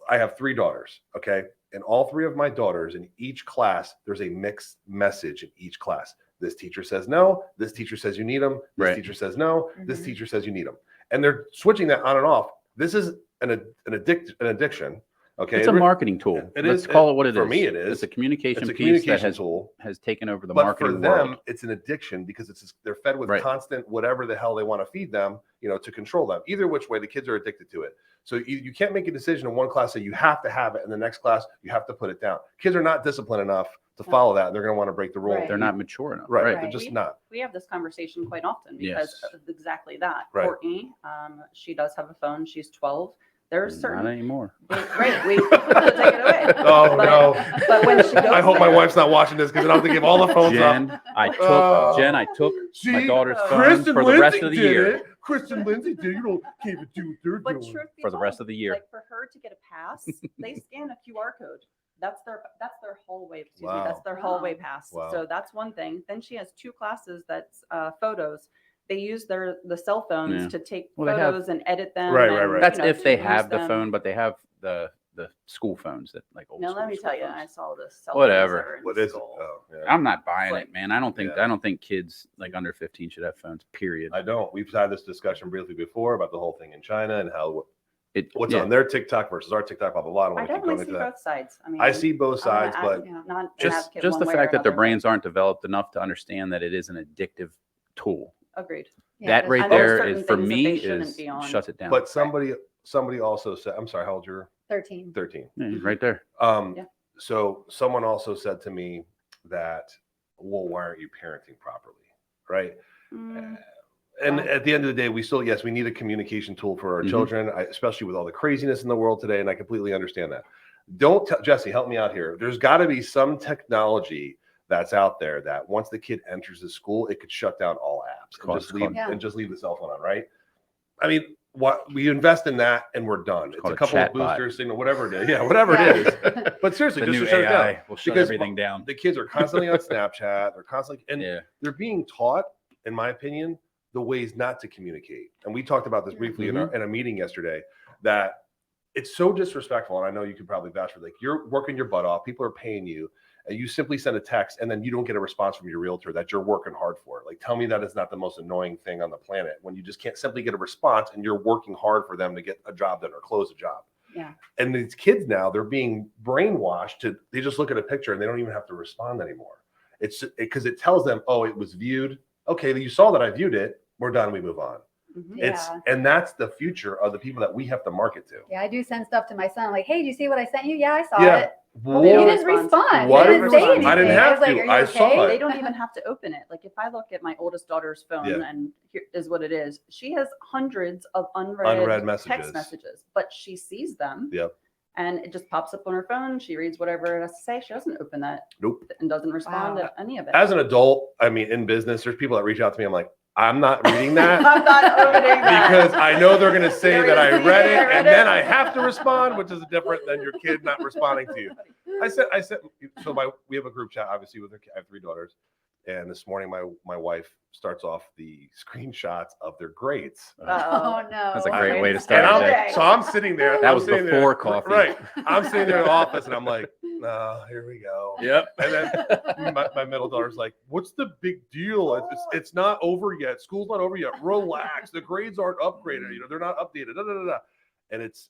[SPEAKER 1] I have 3 daughters. Okay, and all 3 of my daughters in each class, there's a mixed message in each class. This teacher says no. This teacher says you need them. This
[SPEAKER 2] Right.
[SPEAKER 1] teacher says no. This
[SPEAKER 3] Mhm.
[SPEAKER 1] teacher says you need them, and they're switching that on and off. This is an addiction. Okay,
[SPEAKER 2] It's a marketing tool.
[SPEAKER 1] It
[SPEAKER 2] Let's
[SPEAKER 1] is-
[SPEAKER 2] call it what it is.
[SPEAKER 1] for me, it is.
[SPEAKER 2] It's a communication
[SPEAKER 1] it's a
[SPEAKER 2] piece
[SPEAKER 1] communication
[SPEAKER 2] that
[SPEAKER 1] tool.
[SPEAKER 2] has taken over the
[SPEAKER 1] But for
[SPEAKER 2] marketing
[SPEAKER 1] them,
[SPEAKER 2] world.
[SPEAKER 1] it's an addiction because they're fed with
[SPEAKER 2] Right.
[SPEAKER 1] constant whatever the hell they want to feed them, to control them. Either which way, the kids are addicted to it. So you can't make a decision in one class that you have to have it, and the next class you have to put it down. Kids are not disciplined enough to follow that. They're going to want to break the rule.
[SPEAKER 4] Right.
[SPEAKER 2] They're not mature enough.
[SPEAKER 1] Right.
[SPEAKER 2] Right.
[SPEAKER 1] They're just not.
[SPEAKER 3] We have this conversation quite often because
[SPEAKER 2] Yes.
[SPEAKER 3] of exactly that.
[SPEAKER 1] Right.
[SPEAKER 3] Courtney, she does have a phone. She's 12. There's
[SPEAKER 2] Not
[SPEAKER 3] certain
[SPEAKER 2] anymore.
[SPEAKER 3] right. We take it away.
[SPEAKER 1] Oh,
[SPEAKER 3] But-
[SPEAKER 1] no.
[SPEAKER 3] But when she goes,
[SPEAKER 1] I hope my
[SPEAKER 3] there-
[SPEAKER 1] wife's not watching this because then I'll have to give all the phones up.
[SPEAKER 2] Jen, I
[SPEAKER 1] Oh.
[SPEAKER 2] took my daughter's phone
[SPEAKER 1] Chris and
[SPEAKER 2] for the rest of the
[SPEAKER 1] Lindsay
[SPEAKER 2] year.
[SPEAKER 1] did it. Chris and Lindsay did. You don't keep it do what they're
[SPEAKER 3] But
[SPEAKER 1] doing.
[SPEAKER 3] truth be
[SPEAKER 2] For the
[SPEAKER 3] told,
[SPEAKER 2] rest of the year.
[SPEAKER 3] like for her to get a pass, they scan a QR code. That's their hallway. Excuse
[SPEAKER 1] Wow.
[SPEAKER 3] me. That's their hallway pass.
[SPEAKER 1] Wow.
[SPEAKER 3] So that's one thing. Then she has 2 classes that's photos. They use the cell phones
[SPEAKER 2] Yeah.
[SPEAKER 3] to take
[SPEAKER 2] Well, they have-
[SPEAKER 3] photos and edit them.
[SPEAKER 1] Right,
[SPEAKER 3] and,
[SPEAKER 1] right, right.
[SPEAKER 2] That's
[SPEAKER 3] you know,
[SPEAKER 2] if they
[SPEAKER 3] to
[SPEAKER 2] have
[SPEAKER 3] use
[SPEAKER 2] the
[SPEAKER 3] them.
[SPEAKER 2] phone, but they have the school phones that like old
[SPEAKER 3] Now
[SPEAKER 2] school
[SPEAKER 3] let me
[SPEAKER 2] school
[SPEAKER 3] tell you,
[SPEAKER 2] phones.
[SPEAKER 3] I saw this. cell
[SPEAKER 2] Whatever.
[SPEAKER 3] phones that are in
[SPEAKER 1] What
[SPEAKER 3] the
[SPEAKER 1] is it?
[SPEAKER 3] school.
[SPEAKER 1] Oh, yeah.
[SPEAKER 2] I'm not buying
[SPEAKER 3] Like-
[SPEAKER 2] it, man. I don't
[SPEAKER 1] Yeah.
[SPEAKER 2] think kids like under 15 should have phones. Period.
[SPEAKER 1] I don't. We've had this discussion briefly before about the whole thing in China and how what's on their TikTok versus our TikTok, blah, blah, blah. I don't
[SPEAKER 3] I
[SPEAKER 1] want to keep
[SPEAKER 3] definitely
[SPEAKER 1] going
[SPEAKER 3] see
[SPEAKER 1] into that.
[SPEAKER 3] both sides. I mean,
[SPEAKER 1] I see both sides, but
[SPEAKER 3] not an
[SPEAKER 2] just
[SPEAKER 3] advocate
[SPEAKER 2] the
[SPEAKER 3] one way
[SPEAKER 2] fact
[SPEAKER 3] or
[SPEAKER 2] that their
[SPEAKER 3] another,
[SPEAKER 2] brains aren't developed enough to understand that it is an addictive tool.
[SPEAKER 3] Agreed.
[SPEAKER 2] That right
[SPEAKER 3] I think there's
[SPEAKER 2] there
[SPEAKER 3] certain
[SPEAKER 2] is for
[SPEAKER 3] things that
[SPEAKER 2] me
[SPEAKER 3] they shouldn't
[SPEAKER 2] is
[SPEAKER 3] be on.
[SPEAKER 2] shuts it down.
[SPEAKER 1] but somebody also said, I'm sorry, how old you're?
[SPEAKER 4] 13.
[SPEAKER 1] 13.
[SPEAKER 2] Yeah, right there.
[SPEAKER 3] Yeah.
[SPEAKER 1] So someone also said to me that, well, why aren't you parenting properly? Right. And at the end of the day, we need a communication tool for our children, especially with all the craziness in the world today. And I completely understand that. Jesse, help me out here. There's got to be some technology that's out there that once the kid enters the school, it could shut down all apps and just leave the cell phone on, right? I mean, what we invest in that and we're done. It's a couple of boosters, signal, whatever it is. Yeah, whatever it is. But seriously, just to shut it down.
[SPEAKER 2] Will shut everything down.
[SPEAKER 1] The kids are constantly on Snapchat. They're constantly, and they're being taught, in my opinion, the ways not to communicate. And we talked about this briefly in a meeting yesterday, that it's so disrespectful. And I know you could probably vouch for, like, you're working your butt off. People are paying you. And you simply send a text and then you don't get a response from your realtor that you're working hard for. Like, tell me that is not the most annoying thing on the planet when you just can't simply get a response and you're working hard for them to get a job done or close a job.
[SPEAKER 3] Yeah.
[SPEAKER 1] And these kids now, they're being brainwashed they just look at a picture and they don't even have to respond anymore. It's because it tells them, oh, it was viewed. Okay, you saw that I viewed it. We're done. We move on. And that's the future of the people that we have to market to.
[SPEAKER 4] Yeah, I do send stuff to my son. I'm like, hey, did you see what I sent you? Yeah, I saw it.
[SPEAKER 1] Well,
[SPEAKER 4] He didn't respond. He didn't say anything.
[SPEAKER 1] I didn't have
[SPEAKER 4] was
[SPEAKER 1] to.
[SPEAKER 4] Like,
[SPEAKER 1] I saw it.
[SPEAKER 3] They don't even have to open it. Like, if I look at my oldest daughter's phone, and here is what it is. She has hundreds of unread text messages, but she sees them.
[SPEAKER 1] Yep.
[SPEAKER 3] And it just pops up on her phone. She reads whatever it has to say. She doesn't open that.
[SPEAKER 1] Nope.
[SPEAKER 3] And doesn't respond to any of it.
[SPEAKER 1] As an adult, I mean, in business, there's people that reach out to me. I'm like, I'm not reading that.
[SPEAKER 3] I'm not opening that.
[SPEAKER 1] Because I know they're going to say that I read it, and then I have to respond, which is different than your kid not responding to you. I said, so we have a group chat, obviously, with I have 3 daughters. And this morning, my wife starts off the screenshots of their grades.
[SPEAKER 4] Oh, no.
[SPEAKER 2] That's a great way to start.
[SPEAKER 1] So I'm sitting there.
[SPEAKER 2] That was before coffee.
[SPEAKER 1] Right. I'm sitting there in the office, and I'm like, no, here we go.
[SPEAKER 2] Yep.
[SPEAKER 1] And then my middle daughter's like, what's the big deal? It's not over yet. School's not over yet. Relax. The grades aren't upgraded. They're not updated. Da, da, da, da. And it's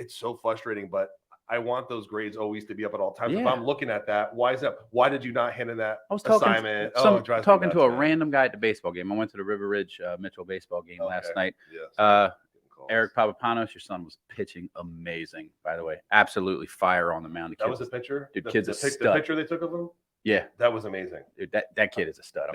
[SPEAKER 1] so frustrating, but I want those grades always to be up at all times. If I'm looking at that, why is that? Why did you not hand in that assignment?
[SPEAKER 2] Talking to a random guy at the baseball game. I went to the River Ridge Mitchell baseball game last night.
[SPEAKER 1] Yes.
[SPEAKER 2] Eric Papapanos, your son was pitching amazing, by the way. Absolutely fire on the mound.
[SPEAKER 1] That was the picture?
[SPEAKER 2] Dude, kid's a stud.
[SPEAKER 1] The picture they took of him?
[SPEAKER 2] Yeah.
[SPEAKER 1] That was amazing.
[SPEAKER 2] Dude, that kid is a stud.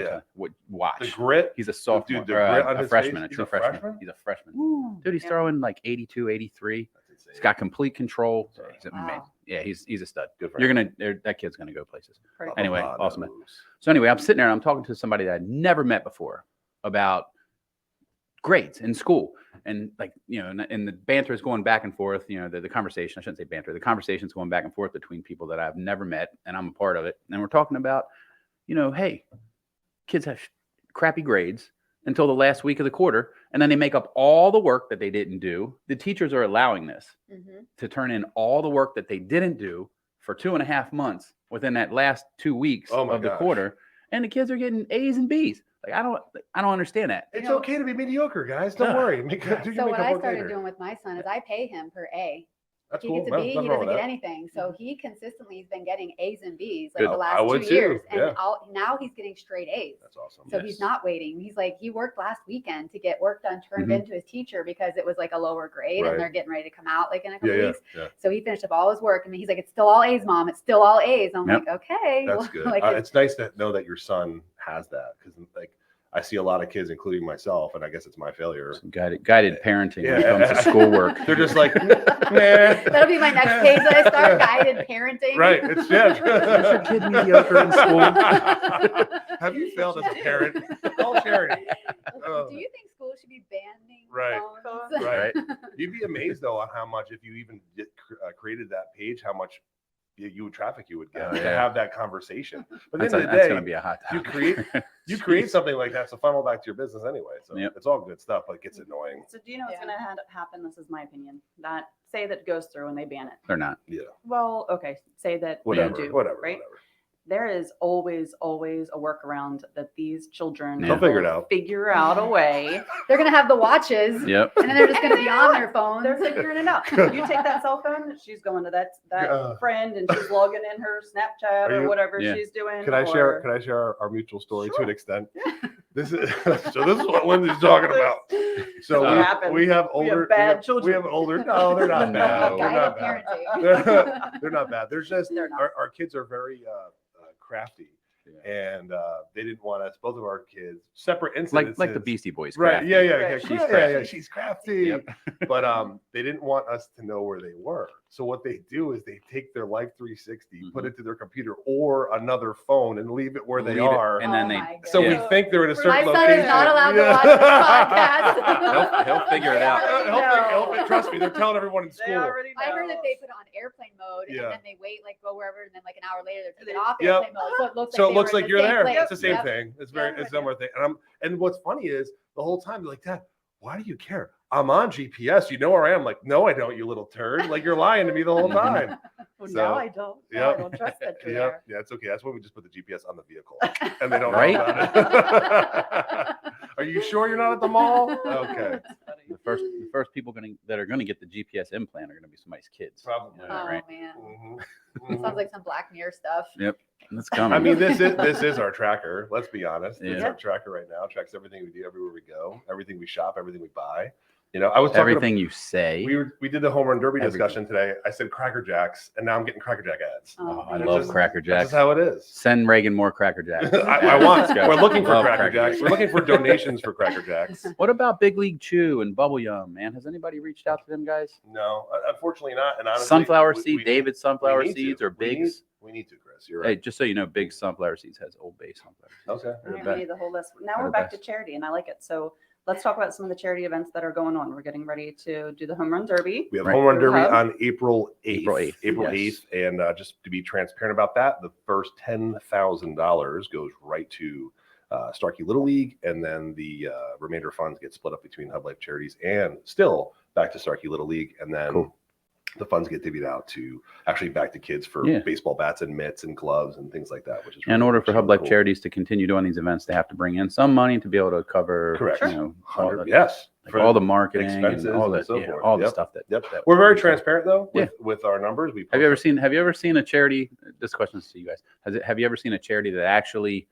[SPEAKER 2] Watch.
[SPEAKER 1] The grit.
[SPEAKER 2] He's a sophomore.
[SPEAKER 1] Dude, the grit on
[SPEAKER 2] a freshman, a true freshman. He's a freshman.
[SPEAKER 4] Ooh,
[SPEAKER 2] Dude, he's throwing like 82, 83. He's got complete control. He's amazing. Yeah, he's a stud.
[SPEAKER 1] Good for him.
[SPEAKER 2] That kid's gonna go places.
[SPEAKER 3] Right.
[SPEAKER 2] Anyway, awesome. Man. So anyway, I'm sitting there and I'm talking to somebody that I'd never met before about grades in school. And like, and the banter is going back and forth, the conversation, I shouldn't say banter, the conversation's going back and forth between people that I've never met and I'm a part of it. And we're talking about, hey, kids have crappy grades until the last week of the quarter. And then they make up all the work that they didn't do. The teachers are allowing this to turn in all the work that they didn't do for 2.5 months within that last 2 weeks of the quarter. And the kids are getting A's and B's. Like, I don't understand that.
[SPEAKER 1] It's okay to be mediocre, guys. Don't worry.
[SPEAKER 4] So what I started doing with my son is I pay him per A.
[SPEAKER 1] That's
[SPEAKER 4] if he gets a B, he doesn't get anything. So he consistently has been getting A's and B's like the last 2 years. And now he's getting straight A's.
[SPEAKER 1] That's awesome.
[SPEAKER 4] So he's not waiting. He's like, he worked last weekend to get work done turned into his teacher because it was like a lower grade and they're getting ready to come out like in a couple weeks. Yeah. So he finished up all his work and he's like, it's still all A's, Mom. It's still all A's. I'm like, okay.
[SPEAKER 1] That's good.
[SPEAKER 4] Like,
[SPEAKER 1] it's nice to know that your son has that because like I see a lot of kids, including myself, and I guess it's my failure.
[SPEAKER 2] Some guided parenting when it comes to schoolwork.
[SPEAKER 1] They're just like, nah.
[SPEAKER 4] That'll be my next page that I start, guided parenting.
[SPEAKER 1] Right. It's Is
[SPEAKER 2] your kid mediocre in school?
[SPEAKER 1] Have you failed as a parent? All charity.
[SPEAKER 4] Do you think school should be banning phones?
[SPEAKER 1] Right. You'd be amazed though on how much, if you even created that page, how much traffic you would get to have that conversation. But at the end of the day,
[SPEAKER 2] that's going to be a hot topic.
[SPEAKER 1] You create something like that to funnel back to your business anyway. So it's all good stuff, but it gets annoying.
[SPEAKER 3] So do you know what's going to happen? This is my opinion. That say that goes through and they ban it.
[SPEAKER 2] They're not.
[SPEAKER 1] Yeah.
[SPEAKER 3] Well, okay. Say that
[SPEAKER 1] whatever,
[SPEAKER 3] you do,
[SPEAKER 1] whatever.
[SPEAKER 3] Right. there is always a workaround that these children
[SPEAKER 2] They'll
[SPEAKER 1] figure it
[SPEAKER 3] will
[SPEAKER 1] out.
[SPEAKER 3] Figure out a way.
[SPEAKER 4] They're going to have the watches.
[SPEAKER 2] Yep.
[SPEAKER 4] And then they're just going to be on their phones.
[SPEAKER 3] They're figuring it out. You take that cell phone, she's going to that friend and she's logging in her Snapchat or whatever she's doing.
[SPEAKER 1] Can I share our mutual story to an extent? This is what Lindsay's talking about. So we have older
[SPEAKER 3] bad children.
[SPEAKER 1] We have older. No, they're not bad. They're not bad.
[SPEAKER 4] Parenting.
[SPEAKER 1] They're not bad. There's just
[SPEAKER 3] They're not.
[SPEAKER 1] our kids are very crafty. And they didn't want us, both of our kids, separate incidents.
[SPEAKER 2] Like the Beastie Boys.
[SPEAKER 1] Right.
[SPEAKER 2] crafty.
[SPEAKER 1] Yeah.
[SPEAKER 3] Right.
[SPEAKER 1] She's
[SPEAKER 2] She's
[SPEAKER 1] crafty.
[SPEAKER 2] crafty.
[SPEAKER 1] She's crafty.
[SPEAKER 2] Yep.
[SPEAKER 1] But they didn't want us to know where they were. So what they do is they take their Life 360, put it to their computer or another phone and leave it where they are.
[SPEAKER 2] And then
[SPEAKER 1] So we
[SPEAKER 2] Yeah.
[SPEAKER 1] think they're in a certain
[SPEAKER 4] My son
[SPEAKER 1] location.
[SPEAKER 4] is not allowed to watch this podcast.
[SPEAKER 2] He'll figure it out.
[SPEAKER 1] Trust me, they're telling everyone in
[SPEAKER 3] They
[SPEAKER 1] school.
[SPEAKER 3] already know.
[SPEAKER 4] I heard that they put it on airplane mode
[SPEAKER 1] Yeah.
[SPEAKER 4] and then they wait, like go wherever, and then like an hour later they're taking off
[SPEAKER 1] Yep.
[SPEAKER 4] airplane mode.
[SPEAKER 1] So it looks
[SPEAKER 4] they
[SPEAKER 1] like
[SPEAKER 4] were
[SPEAKER 1] you're
[SPEAKER 4] in the
[SPEAKER 1] there.
[SPEAKER 4] same place.
[SPEAKER 1] It's the same
[SPEAKER 4] Yep.
[SPEAKER 1] thing. It's
[SPEAKER 4] Yeah.
[SPEAKER 1] a similar thing. And what's funny is the whole time they're like, Dad, why do you care? I'm on GPS. You know where I am. Like, no, I don't, you little turd. Like, you're lying to me the whole time.
[SPEAKER 3] Well,
[SPEAKER 1] So,
[SPEAKER 3] now I don't. Now I don't trust that you're there.
[SPEAKER 1] Yeah, it's okay. That's why we just put the GPS on the vehicle, and they don't
[SPEAKER 2] Right?
[SPEAKER 1] know about it. Are you sure you're not at the mall? Okay,
[SPEAKER 2] The first people that are gonna get the GPS implant are gonna be somebody's kids.
[SPEAKER 1] probably.
[SPEAKER 2] Yeah,
[SPEAKER 4] Oh
[SPEAKER 2] right.
[SPEAKER 4] man,
[SPEAKER 1] Mhm.
[SPEAKER 4] sounds like some Black Mirror stuff.
[SPEAKER 2] That's coming.
[SPEAKER 1] I mean, this is our tracker. Let's be honest. It's
[SPEAKER 2] Yeah.
[SPEAKER 1] our tracker right now. It tracks everything we do, everywhere we go, everything we shop, everything we buy. You know, I was talking
[SPEAKER 2] everything you say.
[SPEAKER 1] we did the home run derby
[SPEAKER 2] Everything.
[SPEAKER 1] discussion today. I said Cracker Jacks, and now I'm getting Cracker Jack ads.
[SPEAKER 2] Oh, I
[SPEAKER 3] man.
[SPEAKER 2] love
[SPEAKER 1] just-
[SPEAKER 2] Cracker
[SPEAKER 1] That's
[SPEAKER 2] Jacks.
[SPEAKER 1] just how it is.
[SPEAKER 2] Send Reagan more Cracker Jacks.
[SPEAKER 1] I want.
[SPEAKER 2] Let's go.
[SPEAKER 1] We're looking for
[SPEAKER 2] Love
[SPEAKER 1] Cracker Jacks. We're looking for donations for Cracker Jacks.
[SPEAKER 2] What about Big League Chew and Bubble Yum, man? Has anybody reached out to them guys?
[SPEAKER 1] No, unfortunately not. And honestly,
[SPEAKER 2] Sunflower
[SPEAKER 1] we-
[SPEAKER 2] seed,
[SPEAKER 1] we-
[SPEAKER 2] David sunflower
[SPEAKER 1] we need to.
[SPEAKER 2] seeds or
[SPEAKER 1] We
[SPEAKER 2] Big's?
[SPEAKER 1] We need to, Chris. You're
[SPEAKER 2] Hey,
[SPEAKER 1] right.
[SPEAKER 2] just so you know, Big sunflower seeds has Old Bay sunflower seeds.
[SPEAKER 1] Okay.
[SPEAKER 2] They're the
[SPEAKER 3] We
[SPEAKER 2] best.
[SPEAKER 3] need the whole list. Now
[SPEAKER 2] They're
[SPEAKER 3] we're
[SPEAKER 2] the
[SPEAKER 3] back to
[SPEAKER 2] best.
[SPEAKER 3] charity, and I like it. So let's talk about some of the charity events that are going on. We're getting ready to do the home run derby.
[SPEAKER 1] We have
[SPEAKER 2] Right.
[SPEAKER 1] Home Run Derby
[SPEAKER 3] Hub.
[SPEAKER 1] on April 8th.
[SPEAKER 2] April 8th,
[SPEAKER 1] April
[SPEAKER 2] yes.
[SPEAKER 1] 8th. And just to be transparent about that, the first $10,000 goes right to Starkey Little League. And then the remainder funds get split up between Hub Life Charities and still back to Starkey Little League. And then
[SPEAKER 2] Cool.
[SPEAKER 1] the funds get divvied out to actually back to kids for
[SPEAKER 2] Yeah.
[SPEAKER 1] baseball bats and mitts and gloves and things like that, which is
[SPEAKER 2] In order for Hub Life
[SPEAKER 1] cool.
[SPEAKER 2] Charities to continue doing these events, they have to bring in some money to be able to cover,
[SPEAKER 1] Correct.
[SPEAKER 2] you know, all
[SPEAKER 1] 100
[SPEAKER 2] the,
[SPEAKER 1] yes.
[SPEAKER 2] like
[SPEAKER 1] For
[SPEAKER 2] all the marketing
[SPEAKER 1] expenses
[SPEAKER 2] and all
[SPEAKER 1] and
[SPEAKER 2] that,
[SPEAKER 1] so
[SPEAKER 2] yeah,
[SPEAKER 1] forth.
[SPEAKER 2] all the
[SPEAKER 1] Yep.
[SPEAKER 2] stuff that.
[SPEAKER 1] Yep.
[SPEAKER 2] that
[SPEAKER 1] We're very transparent though
[SPEAKER 2] Yeah.
[SPEAKER 1] with our numbers. We
[SPEAKER 2] Have you ever
[SPEAKER 1] post
[SPEAKER 2] seen a charity? This question is to you guys. Have you ever seen a charity that actually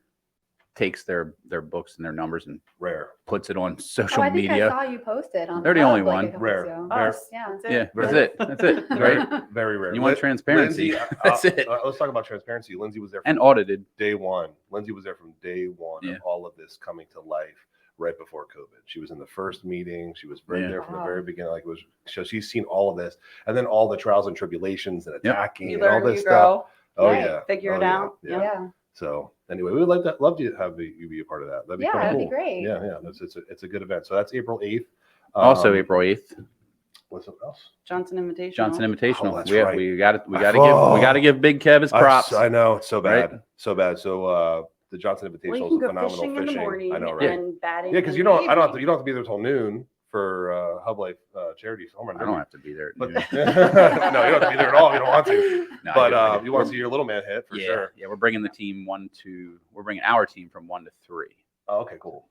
[SPEAKER 2] takes their books and their numbers and
[SPEAKER 1] rare.
[SPEAKER 2] puts it on
[SPEAKER 4] Oh,
[SPEAKER 2] social
[SPEAKER 4] I think
[SPEAKER 2] media?
[SPEAKER 4] I saw you post it on.
[SPEAKER 2] They're the
[SPEAKER 4] Hub,
[SPEAKER 2] only
[SPEAKER 4] like,
[SPEAKER 2] one.
[SPEAKER 4] a couple
[SPEAKER 1] Rare.
[SPEAKER 4] weeks ago.
[SPEAKER 1] Rare.
[SPEAKER 3] Us.
[SPEAKER 4] Yeah.
[SPEAKER 3] That's it.
[SPEAKER 2] Yeah,
[SPEAKER 1] Very-
[SPEAKER 2] that's it.
[SPEAKER 1] Very,
[SPEAKER 2] Right?
[SPEAKER 1] very rare.
[SPEAKER 2] You want transparency.
[SPEAKER 1] Lindsay,
[SPEAKER 2] That's it.
[SPEAKER 1] Let's talk about transparency. Lindsay was there
[SPEAKER 2] And
[SPEAKER 1] from
[SPEAKER 2] audited.
[SPEAKER 1] day one. Lindsay was there from day one
[SPEAKER 2] Yeah.
[SPEAKER 1] of all of this coming to life right before COVID. She was in the first meeting. She was right
[SPEAKER 2] Yeah.
[SPEAKER 1] there from the
[SPEAKER 4] Wow.
[SPEAKER 1] very beginning. Like it was, so she's seen all of this, and then all the trials and tribulations and
[SPEAKER 2] Yep.
[SPEAKER 1] attacking
[SPEAKER 3] You
[SPEAKER 1] and all
[SPEAKER 3] learn,
[SPEAKER 1] this
[SPEAKER 3] you
[SPEAKER 1] stuff.
[SPEAKER 3] grow.
[SPEAKER 1] Oh
[SPEAKER 4] Right.
[SPEAKER 1] yeah,
[SPEAKER 3] Figure
[SPEAKER 1] Oh,
[SPEAKER 3] it
[SPEAKER 1] yeah.
[SPEAKER 3] out.
[SPEAKER 1] Yeah.
[SPEAKER 4] Yeah.
[SPEAKER 1] So anyway, we would love to have you be a part of that. That'd be
[SPEAKER 4] Yeah,
[SPEAKER 1] kinda
[SPEAKER 4] that'd be
[SPEAKER 1] cool.
[SPEAKER 4] great.
[SPEAKER 1] Yeah. It's a good event. So that's April 8th.
[SPEAKER 2] Also,
[SPEAKER 1] Um,
[SPEAKER 2] April 8th,
[SPEAKER 1] What's else?
[SPEAKER 3] Johnson Invitational.
[SPEAKER 2] Johnson Invitational.
[SPEAKER 1] Oh, that's
[SPEAKER 2] we
[SPEAKER 1] right.
[SPEAKER 2] we got to
[SPEAKER 1] Oh.
[SPEAKER 2] give Big Kev his props.
[SPEAKER 1] I know it's so bad,
[SPEAKER 2] Right?
[SPEAKER 1] so bad. So the Johnson
[SPEAKER 3] Well,
[SPEAKER 1] Invitational
[SPEAKER 3] you
[SPEAKER 1] is
[SPEAKER 3] can
[SPEAKER 1] a
[SPEAKER 3] go
[SPEAKER 1] phenomenal
[SPEAKER 3] fishing in the morning
[SPEAKER 1] I know, right?
[SPEAKER 3] and batting.
[SPEAKER 1] Yeah, because
[SPEAKER 3] in
[SPEAKER 1] you
[SPEAKER 3] the
[SPEAKER 1] don't. I don't have to.
[SPEAKER 3] evening.
[SPEAKER 1] You don't have to be there till noon for Hub Life Charities. Home Run
[SPEAKER 2] I don't
[SPEAKER 1] Derby.
[SPEAKER 2] have to be there.
[SPEAKER 1] But
[SPEAKER 2] dude.
[SPEAKER 1] no, you don't have to be there at all. You don't want to.
[SPEAKER 2] No,
[SPEAKER 1] But
[SPEAKER 2] I do.
[SPEAKER 1] you want to see your little man hit for
[SPEAKER 2] yeah,
[SPEAKER 1] sure.
[SPEAKER 2] yeah, we're bringing the team we're bringing our team from 1 to 3.
[SPEAKER 1] Oh, okay, cool.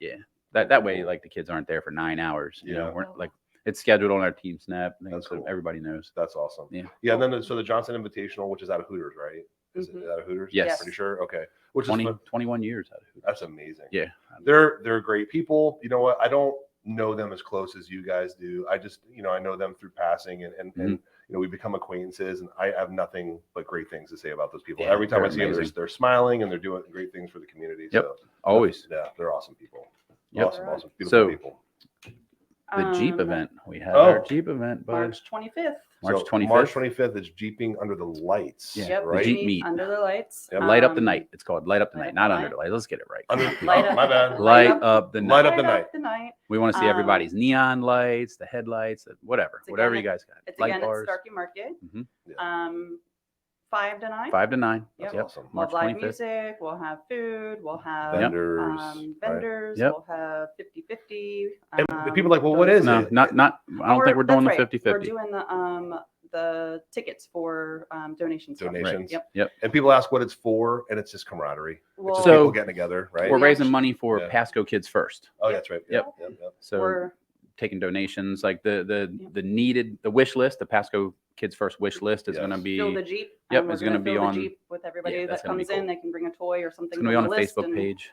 [SPEAKER 2] That way, like the kids aren't there for 9 hours. You know,
[SPEAKER 1] Yeah.
[SPEAKER 2] we're like it's scheduled on our team snap,
[SPEAKER 1] That's
[SPEAKER 2] so
[SPEAKER 1] cool.
[SPEAKER 2] everybody knows.
[SPEAKER 1] That's awesome.
[SPEAKER 2] Yeah.
[SPEAKER 1] Yeah. And then so the Johnson Invitational, which is out of Hooters, right? Is
[SPEAKER 3] Mhm.
[SPEAKER 1] it out of Hooters?
[SPEAKER 2] Yes.
[SPEAKER 1] Pretty sure. Okay. Which
[SPEAKER 2] 20,
[SPEAKER 1] is fun.
[SPEAKER 2] 21 years out of Hooters.
[SPEAKER 1] That's amazing.
[SPEAKER 2] Yeah.
[SPEAKER 1] They're great people. You know what? I don't know them as close as you guys do. I just, I know them through passing and we become acquaintances, and I have nothing but great things to say about those people.
[SPEAKER 2] Yeah,
[SPEAKER 1] Every time I
[SPEAKER 2] they're
[SPEAKER 1] see them,
[SPEAKER 2] amazing.
[SPEAKER 1] they're smiling and they're doing great things for the community.
[SPEAKER 2] Yep.
[SPEAKER 1] So
[SPEAKER 2] Always.
[SPEAKER 1] yeah, they're awesome people.
[SPEAKER 2] Yep.
[SPEAKER 1] Awesome, beautiful
[SPEAKER 2] So,
[SPEAKER 1] people.
[SPEAKER 2] The Jeep
[SPEAKER 3] Um,
[SPEAKER 2] event. We had
[SPEAKER 1] Oh.
[SPEAKER 2] our Jeep event, bud.
[SPEAKER 3] March 25th.
[SPEAKER 2] March
[SPEAKER 1] So
[SPEAKER 2] 25th.
[SPEAKER 1] March 25th is Jeeping Under the Lights.
[SPEAKER 2] Yeah.
[SPEAKER 3] Yep.
[SPEAKER 2] The
[SPEAKER 1] Right.
[SPEAKER 2] Jeep meet.
[SPEAKER 3] Under the lights.
[SPEAKER 1] Yep.
[SPEAKER 2] Light up the
[SPEAKER 3] Um,
[SPEAKER 2] night. It's called Light Up the
[SPEAKER 3] Light
[SPEAKER 2] Night,
[SPEAKER 3] Up
[SPEAKER 2] not
[SPEAKER 3] the
[SPEAKER 2] Under
[SPEAKER 3] Night.
[SPEAKER 2] the Light. Let's get it right.
[SPEAKER 3] Light
[SPEAKER 1] Oh,
[SPEAKER 3] up-
[SPEAKER 1] my bad.
[SPEAKER 2] Light up the
[SPEAKER 1] Light
[SPEAKER 2] night.
[SPEAKER 1] up the night.
[SPEAKER 3] The night.
[SPEAKER 2] We want to see
[SPEAKER 3] Um,
[SPEAKER 2] everybody's neon lights, the headlights, whatever
[SPEAKER 3] It's
[SPEAKER 2] you
[SPEAKER 3] again-
[SPEAKER 2] guys got.
[SPEAKER 3] It's
[SPEAKER 2] Light
[SPEAKER 3] again
[SPEAKER 2] bars.
[SPEAKER 3] at Starkey Market.
[SPEAKER 2] Mhm.
[SPEAKER 1] Yeah.
[SPEAKER 3] 5 to 9.
[SPEAKER 2] 5 to 9.
[SPEAKER 1] That's
[SPEAKER 3] Yep.
[SPEAKER 1] awesome.
[SPEAKER 3] We'll
[SPEAKER 2] March
[SPEAKER 3] have live
[SPEAKER 2] 25th.
[SPEAKER 3] music. We'll have food. We'll have
[SPEAKER 1] Vendors. right?
[SPEAKER 3] vendors.
[SPEAKER 2] Yep.
[SPEAKER 3] We'll have 50-50.
[SPEAKER 1] And the people are like, well, what is
[SPEAKER 2] No,
[SPEAKER 1] it?
[SPEAKER 2] not. I don't think we're doing the
[SPEAKER 3] that's right.
[SPEAKER 2] 50-50.
[SPEAKER 3] We're doing the tickets for donations.
[SPEAKER 1] Donations.
[SPEAKER 3] Yep.
[SPEAKER 1] And people ask what it's for, and it's just camaraderie.
[SPEAKER 3] Well,
[SPEAKER 1] it's just
[SPEAKER 2] So-
[SPEAKER 1] people getting together, right?
[SPEAKER 2] We're raising money for
[SPEAKER 1] Yeah.
[SPEAKER 2] Pasco Kids First.
[SPEAKER 1] Oh, that's right.
[SPEAKER 2] Yep. So
[SPEAKER 3] we're
[SPEAKER 2] taking donations, like the needed, the wish list, the Pasco Kids First wish list is
[SPEAKER 1] Yes.
[SPEAKER 2] going to be,
[SPEAKER 3] fill the Jeep.
[SPEAKER 2] Yep,
[SPEAKER 3] and we're
[SPEAKER 2] it's gonna be
[SPEAKER 3] fill the
[SPEAKER 2] on-
[SPEAKER 3] Jeep with everybody
[SPEAKER 2] Yeah, that's
[SPEAKER 3] that
[SPEAKER 2] gonna be
[SPEAKER 3] comes in.
[SPEAKER 2] cool.
[SPEAKER 3] They can bring a toy or something.
[SPEAKER 2] it's going to be on
[SPEAKER 3] the
[SPEAKER 2] the
[SPEAKER 3] list
[SPEAKER 2] Facebook
[SPEAKER 3] and
[SPEAKER 2] page.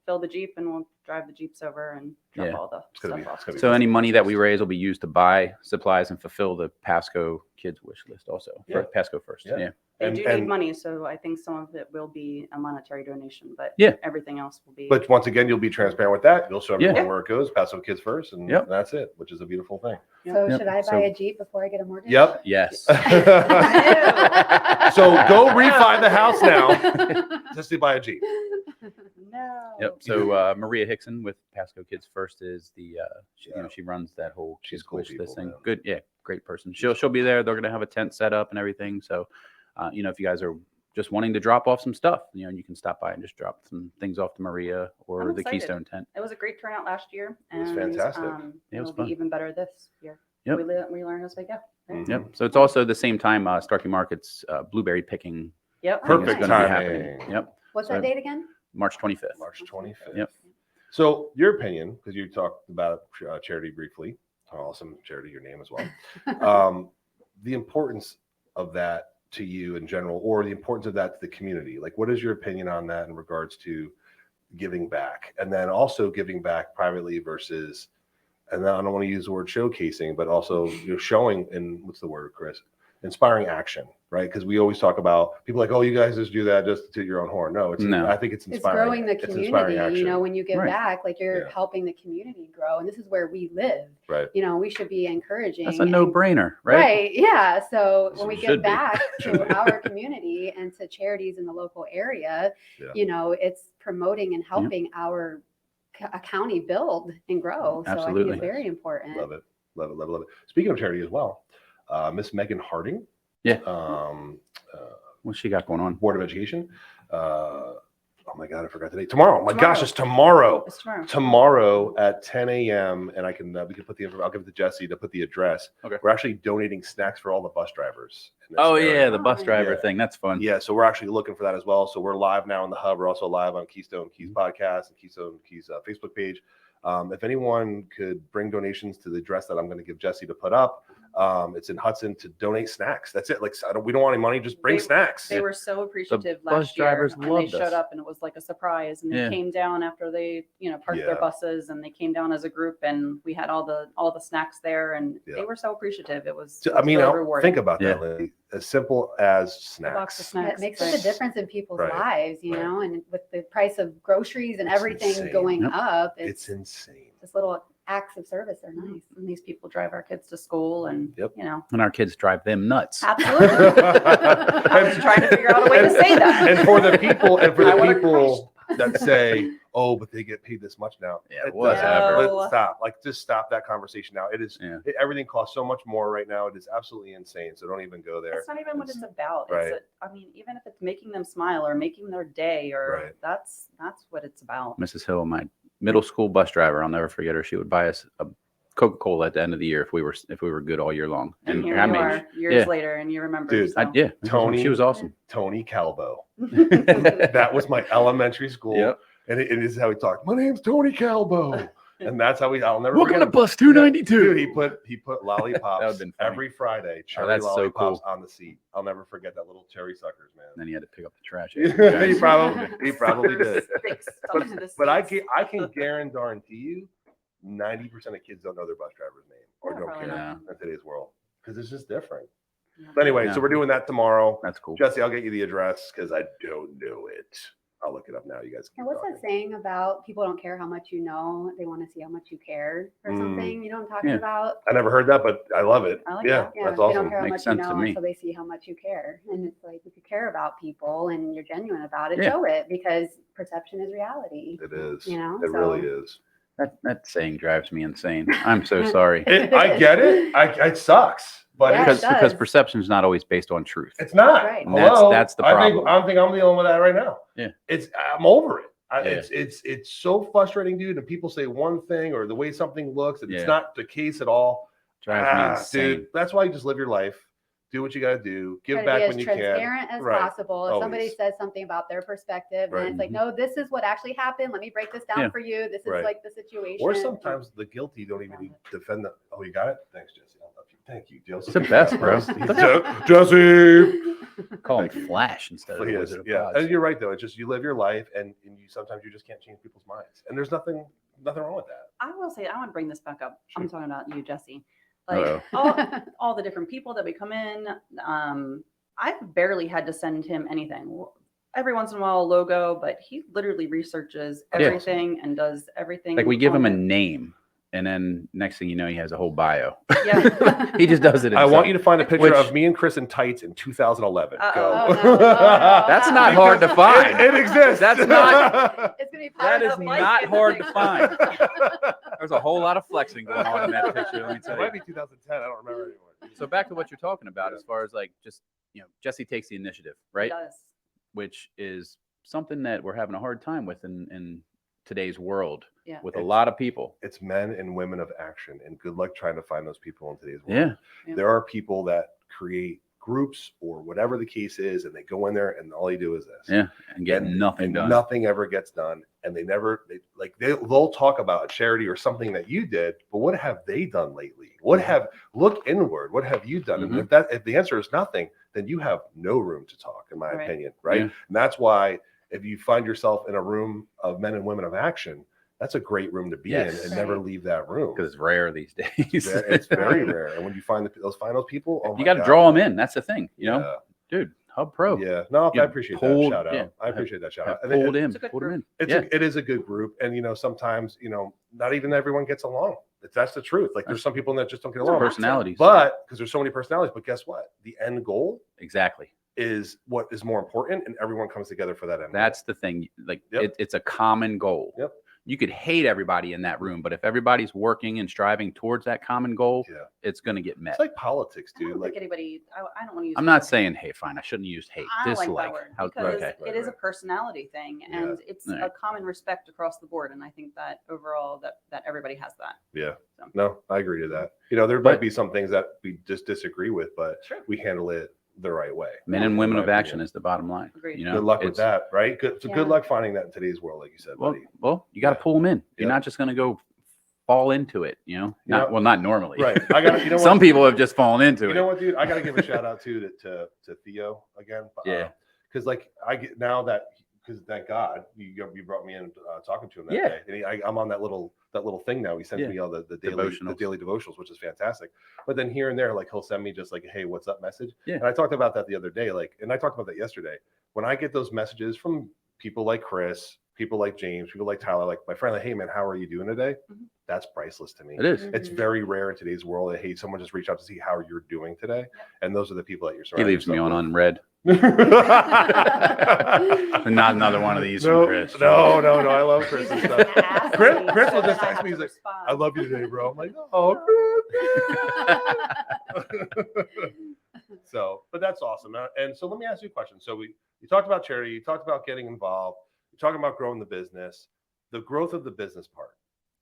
[SPEAKER 3] Fill the Jeep, and we'll drive the Jeeps over and drop
[SPEAKER 2] Yeah.
[SPEAKER 3] all the
[SPEAKER 1] It's gonna
[SPEAKER 3] stuff
[SPEAKER 1] be-
[SPEAKER 3] off.
[SPEAKER 1] it's gonna be
[SPEAKER 2] So any money that we raise will be used to buy supplies and fulfill the Pasco Kids wish list also
[SPEAKER 1] Yeah.
[SPEAKER 2] for Pasco First.
[SPEAKER 1] Yeah.
[SPEAKER 2] Yeah.
[SPEAKER 3] They
[SPEAKER 1] And-
[SPEAKER 3] do
[SPEAKER 1] and-
[SPEAKER 3] need money, so I think some of it will be a monetary donation, but
[SPEAKER 2] Yeah.
[SPEAKER 3] everything else will be.
[SPEAKER 1] But once again, you'll be transparent with that. You'll show everyone
[SPEAKER 3] Yeah.
[SPEAKER 1] where it goes, Paso Kids First, and
[SPEAKER 2] Yep.
[SPEAKER 1] that's it, which is a beautiful thing.
[SPEAKER 4] So
[SPEAKER 2] Yep.
[SPEAKER 4] should I buy
[SPEAKER 2] So-
[SPEAKER 4] a Jeep before I get a mortgage?
[SPEAKER 1] Yep.
[SPEAKER 2] Yes.
[SPEAKER 1] So go refi the house now just to buy a Jeep.
[SPEAKER 3] No.
[SPEAKER 2] Yep. So Maria Hickson with Pasco Kids First is the
[SPEAKER 1] Yeah.
[SPEAKER 2] she runs that whole
[SPEAKER 1] She's
[SPEAKER 2] kids
[SPEAKER 1] cool
[SPEAKER 2] wish list
[SPEAKER 1] people,
[SPEAKER 2] thing.
[SPEAKER 1] man.
[SPEAKER 2] Good, yeah, great person. She'll be there. They're gonna have a tent set up and everything. So if you guys are just wanting to drop off some stuff, you can stop by and just drop some things off to Maria or
[SPEAKER 3] I'm
[SPEAKER 2] the
[SPEAKER 3] excited.
[SPEAKER 2] Keystone tent.
[SPEAKER 3] It was a great turnout last year,
[SPEAKER 1] It was
[SPEAKER 3] and
[SPEAKER 1] fantastic.
[SPEAKER 2] Yeah, it
[SPEAKER 3] it'll
[SPEAKER 2] was
[SPEAKER 3] be
[SPEAKER 2] fun.
[SPEAKER 3] even better this year.
[SPEAKER 2] Yep.
[SPEAKER 3] We learn as we go. Right?
[SPEAKER 1] Mhm.
[SPEAKER 2] Yep. So it's also the same time Starkey Market's blueberry picking
[SPEAKER 3] Yep.
[SPEAKER 2] thing is
[SPEAKER 1] Perfect
[SPEAKER 2] gonna be
[SPEAKER 1] timing.
[SPEAKER 2] happening. Yep.
[SPEAKER 4] What's
[SPEAKER 2] So-
[SPEAKER 4] that date again?
[SPEAKER 2] March 25th.
[SPEAKER 1] March 25th.
[SPEAKER 2] Yep.
[SPEAKER 1] So your opinion, because you talked about charity briefly, awesome charity, your name as well. The importance of that to you in general, or the importance of that to the community. Like, what is your opinion on that in regards to giving back, and then also giving back privately versus, and then I don't want to use the word showcasing, but also showing, and what's the word, Chris? Inspiring action, right? Because we always talk about people like, oh, you guys just do that just to toot your own horn. No,
[SPEAKER 2] No.
[SPEAKER 1] I think it's
[SPEAKER 4] It's
[SPEAKER 1] inspiring.
[SPEAKER 4] growing the
[SPEAKER 1] It's inspiring
[SPEAKER 4] community.
[SPEAKER 1] action.
[SPEAKER 4] When you give
[SPEAKER 2] Right.
[SPEAKER 4] back, like you're
[SPEAKER 1] Yeah.
[SPEAKER 4] helping the community grow, and this is where we live.
[SPEAKER 1] Right.
[SPEAKER 4] We should be encouraging.
[SPEAKER 2] That's a
[SPEAKER 4] and-
[SPEAKER 2] no-brainer, right?
[SPEAKER 4] Right. Yeah. So
[SPEAKER 2] So
[SPEAKER 4] when we
[SPEAKER 2] it should
[SPEAKER 4] give
[SPEAKER 2] be.
[SPEAKER 4] back to our community and to charities in the local area,
[SPEAKER 1] Yeah.
[SPEAKER 4] it's promoting and helping our county build and grow. So I think
[SPEAKER 2] Absolutely.
[SPEAKER 4] it's very important.
[SPEAKER 1] Love it. Love it. Love it. Love it. Speaking of charity as well, Miss Megan Harding.
[SPEAKER 2] Yeah. What's she got going on?
[SPEAKER 1] Board of Education. Oh my God, I forgot the date. Tomorrow. Oh my
[SPEAKER 3] Tomorrow.
[SPEAKER 1] gosh, it's tomorrow.
[SPEAKER 3] It's tomorrow.
[SPEAKER 1] Tomorrow at 10 a.m. And we can put I'll give it to Jesse to put the address.
[SPEAKER 2] Okay.
[SPEAKER 1] We're actually donating snacks for all the bus drivers. in this
[SPEAKER 2] Oh
[SPEAKER 1] area.
[SPEAKER 2] yeah, the bus
[SPEAKER 4] Oh,
[SPEAKER 2] driver
[SPEAKER 1] yeah.
[SPEAKER 2] thing. That's fun.
[SPEAKER 1] Yeah, so we're actually looking for that as well. So we're live now in the hub. We're also live on Keystone Keys Podcast and Keystone Keys Facebook page. If anyone could bring donations to the address that I'm going to give Jesse to put up, it's in Hudson, to donate snacks. That's it. Like, we don't want any money. Just bring
[SPEAKER 3] They-
[SPEAKER 1] snacks.
[SPEAKER 3] They were so appreciative
[SPEAKER 2] bus
[SPEAKER 3] last year,
[SPEAKER 2] drivers
[SPEAKER 3] and they
[SPEAKER 2] loved
[SPEAKER 3] showed
[SPEAKER 2] us.
[SPEAKER 3] up, and it was like a surprise. And they
[SPEAKER 2] Yeah.
[SPEAKER 3] came down after they, parked
[SPEAKER 1] Yeah.
[SPEAKER 3] their buses, and they came down as a group, and we had all the snacks there, and
[SPEAKER 1] Yeah.
[SPEAKER 3] they were so appreciative. It was.
[SPEAKER 1] I mean,
[SPEAKER 3] really rewarding.
[SPEAKER 1] think about that,
[SPEAKER 2] Yeah.
[SPEAKER 1] Lily. As simple as
[SPEAKER 3] A box of
[SPEAKER 1] snacks.
[SPEAKER 4] It makes
[SPEAKER 3] right.
[SPEAKER 4] such a difference in people's
[SPEAKER 1] Right.
[SPEAKER 4] lives,
[SPEAKER 1] Right.
[SPEAKER 4] and with the price of groceries and
[SPEAKER 1] It's
[SPEAKER 4] everything
[SPEAKER 1] insane.
[SPEAKER 4] going
[SPEAKER 2] Yep.
[SPEAKER 4] up,
[SPEAKER 1] It's insane.
[SPEAKER 4] just little acts of service are nice.
[SPEAKER 3] And these people drive our kids to school, and
[SPEAKER 1] Yep.
[SPEAKER 2] And our kids drive them nuts.
[SPEAKER 3] Absolutely. I was trying to figure out a way to say that.
[SPEAKER 1] And for the people,
[SPEAKER 3] I would've
[SPEAKER 1] people that say, "Oh, but they get paid this much now,"
[SPEAKER 2] Yeah,
[SPEAKER 1] It
[SPEAKER 2] whatever.
[SPEAKER 1] doesn't.
[SPEAKER 3] No.
[SPEAKER 1] Stop. Like, just stop that conversation now. It is.
[SPEAKER 2] Yeah.
[SPEAKER 1] Everything costs so much more right now. It is absolutely insane. So don't even go there.
[SPEAKER 3] It's not even what it's about.
[SPEAKER 1] Right.
[SPEAKER 3] Even if it's making them smile or making their day, or
[SPEAKER 1] Right.
[SPEAKER 3] that's what it's about.
[SPEAKER 2] Mrs. Hill, my middle school bus driver, I'll never forget her. She would buy us a Coca-Cola at the end of the year if we were good all year long.
[SPEAKER 3] And here
[SPEAKER 2] I
[SPEAKER 3] you
[SPEAKER 2] mean,
[SPEAKER 3] are years
[SPEAKER 2] yeah.
[SPEAKER 3] later, and you remember.
[SPEAKER 1] Dude,
[SPEAKER 3] so.
[SPEAKER 1] Tony-
[SPEAKER 2] she was awesome.
[SPEAKER 1] Tony Calbo. That was my elementary school.
[SPEAKER 2] Yep.
[SPEAKER 1] And it is how he talked. My name's Tony Calbo. And that's how I'll never forget it.
[SPEAKER 2] bus
[SPEAKER 1] Dude, he put
[SPEAKER 2] That
[SPEAKER 1] lollipops
[SPEAKER 2] would've been funny.
[SPEAKER 1] every Friday. Cherry
[SPEAKER 2] that's so
[SPEAKER 1] lollipops
[SPEAKER 2] cool.
[SPEAKER 1] on the seat. I'll never forget that little cherry suckers, man.
[SPEAKER 2] And then he had to pick up the trash.
[SPEAKER 1] he probably did.
[SPEAKER 3] Big stuff to the
[SPEAKER 1] But I
[SPEAKER 3] seats.
[SPEAKER 1] can guarantee you, 90% of kids don't know their bus driver's name or
[SPEAKER 3] Yeah,
[SPEAKER 1] don't
[SPEAKER 3] probably
[SPEAKER 1] care
[SPEAKER 2] not.
[SPEAKER 1] in today's world, because it's just different.
[SPEAKER 3] Yeah.
[SPEAKER 1] But anyway,
[SPEAKER 2] Yeah.
[SPEAKER 1] so we're doing that tomorrow.
[SPEAKER 2] That's cool.
[SPEAKER 1] Jesse, I'll get you the address because I don't know it. I'll look it up now. You guys.
[SPEAKER 4] And
[SPEAKER 1] keep
[SPEAKER 4] what's
[SPEAKER 1] talking.
[SPEAKER 4] that saying about people don't care how much you know, they want to see how much you care or
[SPEAKER 1] Mm.
[SPEAKER 4] something? You know what I'm talking
[SPEAKER 2] Yeah.
[SPEAKER 4] about?
[SPEAKER 1] I never heard that, but I love it.
[SPEAKER 3] I like
[SPEAKER 1] yeah,
[SPEAKER 3] that.
[SPEAKER 4] Yeah,
[SPEAKER 1] that's
[SPEAKER 4] they
[SPEAKER 1] awesome.
[SPEAKER 4] don't care how
[SPEAKER 2] Makes
[SPEAKER 4] much you
[SPEAKER 2] sense to
[SPEAKER 4] know
[SPEAKER 2] me.
[SPEAKER 4] until they see how much you care. And it's like, if you care about people and you're genuine about it,
[SPEAKER 2] Yeah.
[SPEAKER 4] show it, because perception is reality.
[SPEAKER 1] It is.
[SPEAKER 4] You know,
[SPEAKER 1] it
[SPEAKER 4] so-
[SPEAKER 1] really is.
[SPEAKER 2] That saying drives me insane. I'm so sorry.
[SPEAKER 1] I get it. It sucks, but
[SPEAKER 4] Yeah,
[SPEAKER 1] it's,
[SPEAKER 4] it
[SPEAKER 2] because
[SPEAKER 4] does.
[SPEAKER 2] perception is not always based on truth.
[SPEAKER 1] it's not.
[SPEAKER 4] Right.
[SPEAKER 2] And that's-
[SPEAKER 1] Hello?
[SPEAKER 2] that's the
[SPEAKER 1] I
[SPEAKER 2] problem.
[SPEAKER 1] think I'm dealing with that right now.
[SPEAKER 2] Yeah.
[SPEAKER 1] I'm over it.
[SPEAKER 2] Yeah.
[SPEAKER 1] It's so frustrating, dude. And people say one thing or the way something looks, and
[SPEAKER 2] Yeah.
[SPEAKER 1] it's not the case at all.
[SPEAKER 2] Drives me insane.
[SPEAKER 1] Dude, that's why you just live your life. do what you got to do. Give
[SPEAKER 4] Try to
[SPEAKER 1] back
[SPEAKER 4] be
[SPEAKER 1] when
[SPEAKER 4] as
[SPEAKER 1] you can.
[SPEAKER 4] transparent as
[SPEAKER 1] Right.
[SPEAKER 4] possible. If somebody
[SPEAKER 1] Always.
[SPEAKER 4] says something about their perspective,
[SPEAKER 1] Right.
[SPEAKER 4] and it's like, no, this is what actually happened. Let me break this down
[SPEAKER 2] Yeah.
[SPEAKER 4] for you. This is
[SPEAKER 1] Right.
[SPEAKER 4] like the situation.
[SPEAKER 1] Or sometimes the guilty don't even defend the. Oh, you got it. Thanks, Jesse. I love you. Thank you, Jesse.
[SPEAKER 2] It's the best, bro.
[SPEAKER 1] Jesse.
[SPEAKER 2] Call him
[SPEAKER 1] Thank you.
[SPEAKER 2] Flash instead of
[SPEAKER 1] He
[SPEAKER 2] the
[SPEAKER 1] is,
[SPEAKER 2] Wizard of
[SPEAKER 1] yeah,
[SPEAKER 2] Oz.
[SPEAKER 1] and you're right though. It's just you live your life, and you sometimes you just can't change people's minds, and there's nothing wrong with that.
[SPEAKER 3] I will say, I want to bring this back up.
[SPEAKER 1] Sure.
[SPEAKER 3] I'm talking about you, Jesse.
[SPEAKER 2] Uh-oh.
[SPEAKER 3] Like all the different people that we come in. I've barely had to send him anything. Every once in a while, a logo, but he literally researches everything and does everything.
[SPEAKER 2] Like we give him a
[SPEAKER 3] on it.
[SPEAKER 2] name, and then next thing you know, he has a whole bio.
[SPEAKER 3] Yeah.
[SPEAKER 2] He just does it.
[SPEAKER 1] I want you to find a picture
[SPEAKER 2] Which-
[SPEAKER 1] of me and Chris in tights in 2011.
[SPEAKER 3] Uh-oh.
[SPEAKER 1] Go.
[SPEAKER 4] Oh, no, no.
[SPEAKER 2] That's not hard to find.
[SPEAKER 1] It exists.
[SPEAKER 2] That's not-
[SPEAKER 4] It's gonna be
[SPEAKER 2] That
[SPEAKER 4] part
[SPEAKER 2] is
[SPEAKER 4] of
[SPEAKER 2] not
[SPEAKER 4] life.
[SPEAKER 2] hard to find. There's a whole lot of flexing going on in that picture. Let me
[SPEAKER 1] It
[SPEAKER 2] tell you.
[SPEAKER 1] might be 2010. I don't remember anymore.
[SPEAKER 2] So back to what you're talking about, as far as like just Jesse takes the initiative, right?
[SPEAKER 3] He does.
[SPEAKER 2] Which is something that we're having a hard time with in today's world
[SPEAKER 3] Yeah.
[SPEAKER 2] with a lot of people.
[SPEAKER 1] It's men and women of action, and good luck trying to find those people in today's world.
[SPEAKER 2] Yeah.
[SPEAKER 3] Yeah.
[SPEAKER 1] There are people that create groups or whatever the case is, and they go in there and all you do is this.
[SPEAKER 2] Yeah. And get
[SPEAKER 1] And-
[SPEAKER 2] nothing
[SPEAKER 1] and
[SPEAKER 2] done.
[SPEAKER 1] Nothing ever gets done, and they'll talk about a charity or something that you did, but what have they done lately? Look inward? What have you done?
[SPEAKER 2] Mhm.
[SPEAKER 1] And if the answer is nothing, then you have no room to talk, in my
[SPEAKER 3] Right.
[SPEAKER 1] opinion, right?
[SPEAKER 2] Yeah.
[SPEAKER 1] And that's why if you find yourself in a room of men and women of action, that's a great room to be
[SPEAKER 2] Yes.
[SPEAKER 1] in, and never
[SPEAKER 4] Right.
[SPEAKER 1] leave that room.
[SPEAKER 2] Because it's rare these days.
[SPEAKER 1] It's very rare, and when you find those people, oh my
[SPEAKER 2] You got to
[SPEAKER 1] God.
[SPEAKER 2] draw them in. That's the thing, dude. Hub Pro.
[SPEAKER 1] Yeah, no,
[SPEAKER 2] You
[SPEAKER 1] I appreciate
[SPEAKER 2] pulled-
[SPEAKER 1] that shout out.
[SPEAKER 2] yeah.
[SPEAKER 1] I appreciate that shout
[SPEAKER 2] Have
[SPEAKER 1] out. And
[SPEAKER 2] pulled in,
[SPEAKER 3] It's a good
[SPEAKER 2] pulled him in.
[SPEAKER 3] group.
[SPEAKER 1] it is a good group, and sometimes not even everyone gets along. That's the truth. Like there's some people that just don't get
[SPEAKER 2] It's
[SPEAKER 1] along.
[SPEAKER 2] personalities.
[SPEAKER 1] But because there's so many personalities, but guess what? The end goal
[SPEAKER 2] Exactly.
[SPEAKER 1] is what is more important, and everyone comes together for that end.
[SPEAKER 2] That's the thing. Like
[SPEAKER 1] Yep.
[SPEAKER 2] it's a common goal.
[SPEAKER 1] Yep.
[SPEAKER 2] You could hate everybody in that room, but if everybody's working and striving towards that common goal,
[SPEAKER 1] goal. Yeah,
[SPEAKER 2] it's going to get met.
[SPEAKER 1] it's like politics,
[SPEAKER 3] I
[SPEAKER 1] dude.
[SPEAKER 3] don't
[SPEAKER 1] Like
[SPEAKER 3] think anybody. I don't want to use.
[SPEAKER 2] I'm
[SPEAKER 3] the
[SPEAKER 2] not
[SPEAKER 3] word
[SPEAKER 2] saying, hey, fine, I shouldn't have used hate.
[SPEAKER 3] I don't like
[SPEAKER 2] Dislike.
[SPEAKER 3] that word
[SPEAKER 2] How,
[SPEAKER 3] because
[SPEAKER 2] okay.
[SPEAKER 3] it is a personality thing, and it's
[SPEAKER 2] Right.
[SPEAKER 3] a common respect across the board. And I think that overall, that everybody has that.
[SPEAKER 1] yeah,
[SPEAKER 3] So.
[SPEAKER 1] no, I agree to that. There might be some things that we just disagree with, but
[SPEAKER 3] Sure.
[SPEAKER 1] we handle it the right way.
[SPEAKER 2] Men and women
[SPEAKER 1] in
[SPEAKER 2] of
[SPEAKER 1] my
[SPEAKER 2] action
[SPEAKER 1] opinion.
[SPEAKER 2] is the bottom line.
[SPEAKER 3] Agreed.
[SPEAKER 1] Good luck with
[SPEAKER 2] It's-
[SPEAKER 1] that, right? Good. So
[SPEAKER 4] Yeah.
[SPEAKER 1] good luck finding that in today's world, like you said,
[SPEAKER 2] Well,
[SPEAKER 1] buddy.
[SPEAKER 2] you got to
[SPEAKER 1] Yeah.
[SPEAKER 2] pull them in. You're
[SPEAKER 1] Yeah.
[SPEAKER 2] not just going to go fall into it. Not normally.
[SPEAKER 1] Right. I got. You know what?
[SPEAKER 2] Some people have just fallen into
[SPEAKER 1] You
[SPEAKER 2] it.
[SPEAKER 1] know what, dude? I got to give a shout out to Theo again.
[SPEAKER 2] Yeah.
[SPEAKER 1] Because I get now that because thank God you brought me in talking to him that
[SPEAKER 2] Yeah.
[SPEAKER 1] day, and I'm on that little thing now. He sends
[SPEAKER 2] Yeah.
[SPEAKER 1] me all the
[SPEAKER 2] Devotionals.
[SPEAKER 1] daily devotionals, which is fantastic. But then here and there, like he'll send me just like, hey, what's up message.
[SPEAKER 2] Yeah.
[SPEAKER 1] And I talked about that the other day, and I talked about that yesterday. When I get those messages from people like Chris, people like James, people like Tyler, like my friend, like, hey man, how are you doing today?
[SPEAKER 3] Mhm.
[SPEAKER 1] That's priceless to me.
[SPEAKER 2] It is.
[SPEAKER 1] It's
[SPEAKER 4] Mhm.
[SPEAKER 1] very rare in today's world that, hey, someone just reach out to see how you're doing today. And those are the people that you're
[SPEAKER 2] He
[SPEAKER 1] surrounding
[SPEAKER 2] leaves me
[SPEAKER 1] yourself
[SPEAKER 2] on
[SPEAKER 1] with.
[SPEAKER 2] unread. Not another one of these from Chris.
[SPEAKER 1] No, I love Chris and
[SPEAKER 4] He's
[SPEAKER 1] stuff.
[SPEAKER 4] an ass.
[SPEAKER 1] Chris will
[SPEAKER 3] So
[SPEAKER 1] just
[SPEAKER 3] then I
[SPEAKER 1] text
[SPEAKER 3] have
[SPEAKER 1] me.
[SPEAKER 3] to
[SPEAKER 1] He's like,
[SPEAKER 3] respond.
[SPEAKER 1] I love you today, bro. I'm like, oh, Chris. So, but that's awesome. And so let me ask you a question. So you talked about charity, you talked about getting involved, you're talking about growing the business, the growth of the business part.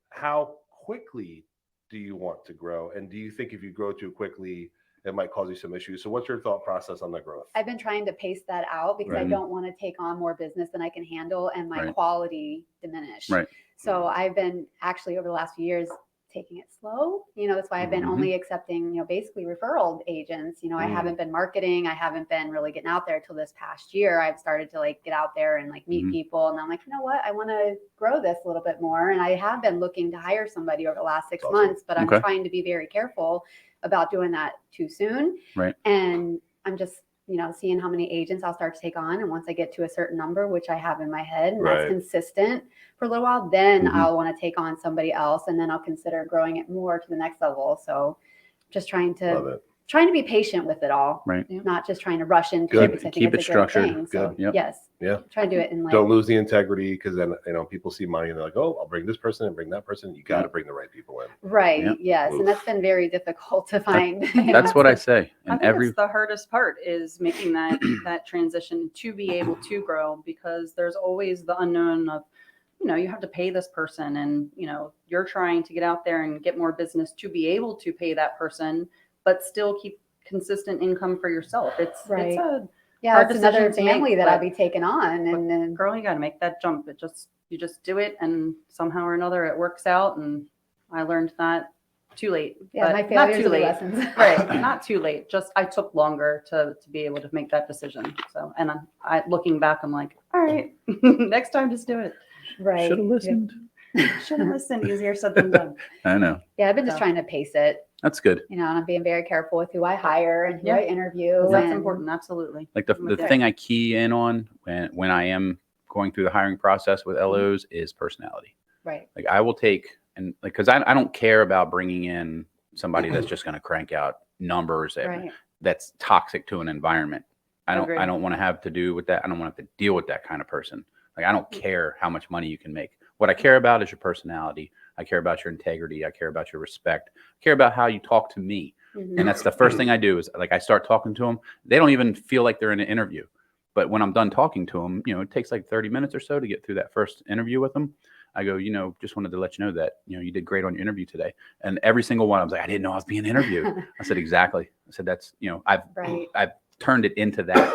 [SPEAKER 1] How quickly do you want to grow? And do you think if you grow too quickly, it might cause you some issues? So what's your thought process on the growth?
[SPEAKER 4] I've been trying to pace that out because I
[SPEAKER 2] Right.
[SPEAKER 4] don't want to take on more business than I can handle and my
[SPEAKER 2] Right.
[SPEAKER 4] quality diminish.
[SPEAKER 2] Right.
[SPEAKER 4] So I've been actually over the last few years taking it slow. That's why I've been
[SPEAKER 2] Mhm.
[SPEAKER 4] only accepting, basically referral agents. I
[SPEAKER 1] Mm.
[SPEAKER 4] haven't been marketing. I haven't been really getting out there till this past year. I've started to get out there and meet
[SPEAKER 2] Mhm.
[SPEAKER 4] people. And I'm like, you know what? I want to grow this a little bit more. And I have been looking to hire somebody over the last 6
[SPEAKER 1] That's awesome.
[SPEAKER 4] months, but I'm
[SPEAKER 2] Okay.
[SPEAKER 4] trying to be very careful about doing that too soon.
[SPEAKER 2] Right.
[SPEAKER 4] And I'm just, seeing how many agents I'll start to take on. And once I get to a certain number, which I have in my head, and
[SPEAKER 1] Right.
[SPEAKER 4] that's consistent for a little while, then
[SPEAKER 2] Mhm.
[SPEAKER 4] I'll want to take on somebody else. And then I'll consider growing it more to the next level. So just trying
[SPEAKER 1] Love
[SPEAKER 4] to
[SPEAKER 1] it.
[SPEAKER 4] be patient with it all.
[SPEAKER 2] Right.
[SPEAKER 4] Not just trying to rush into
[SPEAKER 1] Good.
[SPEAKER 4] it because I think
[SPEAKER 2] Keep
[SPEAKER 4] it's
[SPEAKER 2] it
[SPEAKER 4] a great
[SPEAKER 2] structured.
[SPEAKER 4] thing. So
[SPEAKER 1] Good.
[SPEAKER 2] Yep.
[SPEAKER 4] yes.
[SPEAKER 1] Yeah.
[SPEAKER 4] Try to do it in
[SPEAKER 1] Don't lose the integrity, because then people see money and they're like, oh, I'll bring this person and bring that person. You got to
[SPEAKER 2] Yeah.
[SPEAKER 1] bring the right people in.
[SPEAKER 4] right.
[SPEAKER 2] Yep.
[SPEAKER 4] Yes.
[SPEAKER 1] Oof.
[SPEAKER 4] And that's been very difficult to find.
[SPEAKER 2] That's what I say.
[SPEAKER 3] I
[SPEAKER 2] And
[SPEAKER 3] think
[SPEAKER 2] every
[SPEAKER 3] it's the hardest part is making that transition to be able to grow, because there's always the unknown of, you have to pay this person, and you're trying to get out there and get more business to be able to pay that person, but still keep consistent income for yourself. It's
[SPEAKER 4] Right.
[SPEAKER 3] a
[SPEAKER 4] Yeah,
[SPEAKER 3] hard
[SPEAKER 4] it's another
[SPEAKER 3] decision to
[SPEAKER 4] family
[SPEAKER 3] make,
[SPEAKER 4] that I'll
[SPEAKER 3] but-
[SPEAKER 4] be taking on, and then
[SPEAKER 3] girl, you got to make that jump. You just do it, and somehow or another it works out. And I learned that too late.
[SPEAKER 4] yeah,
[SPEAKER 3] but
[SPEAKER 4] my
[SPEAKER 3] not
[SPEAKER 4] failures
[SPEAKER 3] too
[SPEAKER 4] are the
[SPEAKER 3] late.
[SPEAKER 4] lessons.
[SPEAKER 3] Right, not too late. Just I took longer to be able to make that decision. So, and I looking back, I'm like, all right, next time just do it.
[SPEAKER 4] Right.
[SPEAKER 2] Should have listened.
[SPEAKER 3] Should have listened. Easier said than done.
[SPEAKER 2] I know.
[SPEAKER 4] Yeah, I've been just
[SPEAKER 3] So-
[SPEAKER 4] trying to pace it.
[SPEAKER 2] That's good.
[SPEAKER 4] And I'm being very careful with who I hire and who
[SPEAKER 3] Yeah.
[SPEAKER 4] I interview.
[SPEAKER 3] That's
[SPEAKER 4] and-
[SPEAKER 3] important. Absolutely.
[SPEAKER 2] Like the
[SPEAKER 3] With that.
[SPEAKER 2] thing I key in on when I am going through the hiring process with LOs is personality.
[SPEAKER 4] Right.
[SPEAKER 2] Like I will take and like because I don't care about bringing in somebody that's just going to crank out numbers
[SPEAKER 4] Right.
[SPEAKER 2] that's toxic to an environment. I
[SPEAKER 3] Agreed.
[SPEAKER 2] don't want to have to do with that. I don't want to have to deal with that kind of person. Like I don't care how much money you can make. What I care about is your personality. I care about your integrity. I care about your respect. I care about how you talk to me.
[SPEAKER 4] Mhm.
[SPEAKER 2] And that's the first thing I do is like I start talking to them. They don't even feel like they're in an interview. But when I'm done talking to them, it takes like 30 minutes or so to get through that first interview with them. I go, just wanted to let you know that, you did great on your interview today. And every single one, I was like, I didn't know I was being interviewed. I said, exactly. I said, that's,
[SPEAKER 4] Right.
[SPEAKER 2] I've turned it into that.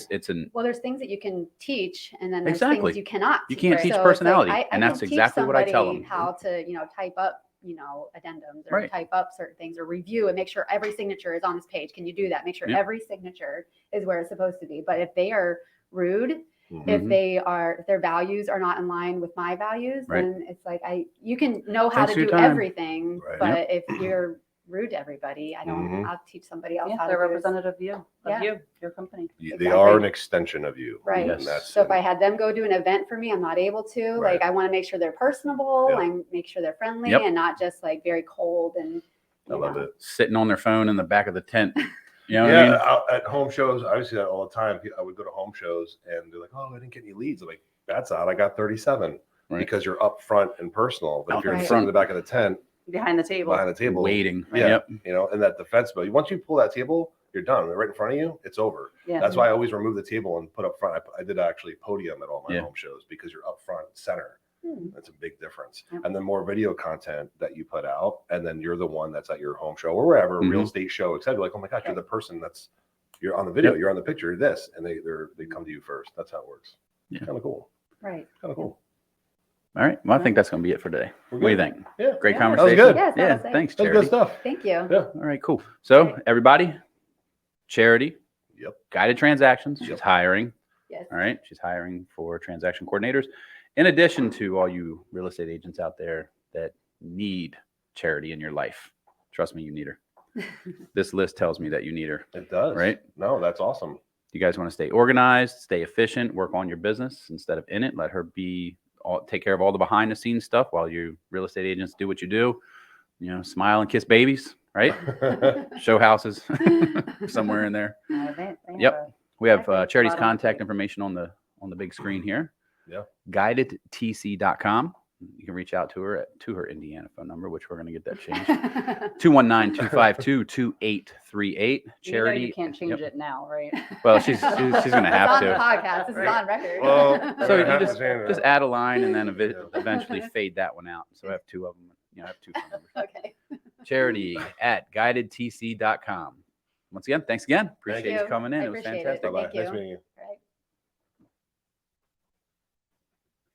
[SPEAKER 2] It's an,
[SPEAKER 4] Well, there's things that you can teach, and then there's
[SPEAKER 2] Exactly.
[SPEAKER 4] things you cannot.
[SPEAKER 2] You can't teach
[SPEAKER 4] So it's
[SPEAKER 2] personality,
[SPEAKER 4] I
[SPEAKER 2] and
[SPEAKER 4] can
[SPEAKER 2] that's
[SPEAKER 4] teach
[SPEAKER 2] exactly what I tell
[SPEAKER 4] somebody
[SPEAKER 2] them.
[SPEAKER 4] How to, type up, addendums or
[SPEAKER 2] Right.
[SPEAKER 4] type up certain things or review and make sure every signature is on this page. Can you do that? Make sure
[SPEAKER 2] Yeah.
[SPEAKER 4] every signature is where it's supposed to be. But if they are rude, if
[SPEAKER 2] Mhm.
[SPEAKER 4] if their values are not in line with my values,
[SPEAKER 2] Right.
[SPEAKER 4] then it's like you can know how
[SPEAKER 2] Thanks
[SPEAKER 4] to
[SPEAKER 2] for your
[SPEAKER 4] do
[SPEAKER 2] time.
[SPEAKER 4] everything,
[SPEAKER 1] Right.
[SPEAKER 4] but if you're rude to everybody,
[SPEAKER 1] Mhm.
[SPEAKER 4] I'll teach somebody else
[SPEAKER 3] Yeah,
[SPEAKER 4] how to
[SPEAKER 3] they're
[SPEAKER 4] do it.
[SPEAKER 3] representative of you,
[SPEAKER 4] Yeah.
[SPEAKER 3] your company.
[SPEAKER 1] They
[SPEAKER 4] Exactly.
[SPEAKER 1] are an extension of you.
[SPEAKER 4] Right.
[SPEAKER 1] And that's
[SPEAKER 4] So if I had them go do an event for me, I'm not able to.
[SPEAKER 1] Right.
[SPEAKER 4] Like I want to make sure they're personable
[SPEAKER 1] Yeah.
[SPEAKER 4] and make sure they're friendly
[SPEAKER 2] Yep.
[SPEAKER 4] and not just like very cold and
[SPEAKER 1] I love it.
[SPEAKER 2] Sitting on their phone in the back of the tent. You know what I
[SPEAKER 1] Yeah,
[SPEAKER 2] mean?
[SPEAKER 1] out at home shows, I see that all the time. I would go to home shows and they're like, "Oh, I didn't get any leads." I'm like, "That's odd. I got 37."
[SPEAKER 2] Right.
[SPEAKER 1] Because you're up front and personal. But
[SPEAKER 2] Out
[SPEAKER 1] if you're
[SPEAKER 4] front.
[SPEAKER 1] sitting in the back of the tent
[SPEAKER 3] Behind the table.
[SPEAKER 1] behind the table,
[SPEAKER 2] Waiting.
[SPEAKER 1] Yeah.
[SPEAKER 2] Yep.
[SPEAKER 1] in that defense mode, once you pull that table, you're done. They're right in front of you. It's over.
[SPEAKER 3] Yeah.
[SPEAKER 1] That's why I always remove the table and put up front. I did actually podium at all my
[SPEAKER 2] Yeah.
[SPEAKER 1] home shows because you're up front center.
[SPEAKER 4] Hmm.
[SPEAKER 1] That's a big difference.
[SPEAKER 3] Yep.
[SPEAKER 1] And then more video content that you put out, and then you're the one that's at your home show or wherever, real
[SPEAKER 2] Mhm.
[SPEAKER 1] estate show, etc. Like, oh my gosh, you're the person you're on the video,
[SPEAKER 2] Yep.
[SPEAKER 1] you're on the picture, this, and they come to you first. That's how it works.
[SPEAKER 2] Yeah.
[SPEAKER 1] Kind of cool.
[SPEAKER 4] right.
[SPEAKER 1] Kind of cool.
[SPEAKER 2] All right. Well, I think that's going to be it for today.
[SPEAKER 1] We're
[SPEAKER 2] What do you
[SPEAKER 1] good.
[SPEAKER 2] think?
[SPEAKER 1] Yeah.
[SPEAKER 2] Great
[SPEAKER 3] Yeah.
[SPEAKER 1] That was
[SPEAKER 2] conversation.
[SPEAKER 1] good.
[SPEAKER 4] Yes, that
[SPEAKER 2] Yeah.
[SPEAKER 4] was it.
[SPEAKER 2] Thanks,
[SPEAKER 1] That's good
[SPEAKER 2] Charity.
[SPEAKER 1] stuff.
[SPEAKER 4] Thank you.
[SPEAKER 1] Yeah.
[SPEAKER 2] All right, cool. So everybody, Charity,
[SPEAKER 1] Yep.
[SPEAKER 2] Guided Transactions. She's
[SPEAKER 1] Yep.
[SPEAKER 2] hiring.
[SPEAKER 4] Yes.
[SPEAKER 2] All right. She's hiring for transaction coordinators. In addition to all you real estate agents out there that need Charity in your life, trust me, you need her. This list tells me that you need her.
[SPEAKER 1] It does.
[SPEAKER 2] Right.
[SPEAKER 1] No, that's awesome.
[SPEAKER 2] You guys want to stay organized, stay efficient, work on your business instead of in it. Let her take care of all the behind the scenes stuff while you real estate agents do what you do. Smile and kiss babies, right? Show houses somewhere in there. Yep. We have
[SPEAKER 3] I think
[SPEAKER 2] Charity's
[SPEAKER 3] a lot of
[SPEAKER 2] contact
[SPEAKER 3] money.
[SPEAKER 2] information on the big screen here.
[SPEAKER 1] Yeah.
[SPEAKER 2] Guidedtc.com. You can reach out to her to her Indiana phone number, which we're going to get that changed. 219-252-2838. Charity.
[SPEAKER 3] You can't change
[SPEAKER 2] Yep.
[SPEAKER 3] it now, right?
[SPEAKER 2] Well, she's going to
[SPEAKER 4] It's
[SPEAKER 2] have
[SPEAKER 4] on the
[SPEAKER 2] to.
[SPEAKER 4] podcast. This is
[SPEAKER 3] Right.
[SPEAKER 4] on record.
[SPEAKER 1] Well,
[SPEAKER 2] So you
[SPEAKER 1] have to
[SPEAKER 2] just
[SPEAKER 1] say
[SPEAKER 2] just
[SPEAKER 1] that.
[SPEAKER 2] add a line and then
[SPEAKER 1] Yeah.
[SPEAKER 2] eventually fade that one out. So I have two of them. I have two phone numbers.
[SPEAKER 4] Okay.
[SPEAKER 2] Charity@guidedtc.com. Once again, thanks again. Appreciate you
[SPEAKER 4] you.
[SPEAKER 2] coming in.
[SPEAKER 4] I
[SPEAKER 2] It was
[SPEAKER 4] appreciate it.
[SPEAKER 2] fantastic.
[SPEAKER 1] Bye-bye.
[SPEAKER 4] Thank you.
[SPEAKER 1] Nice meeting you.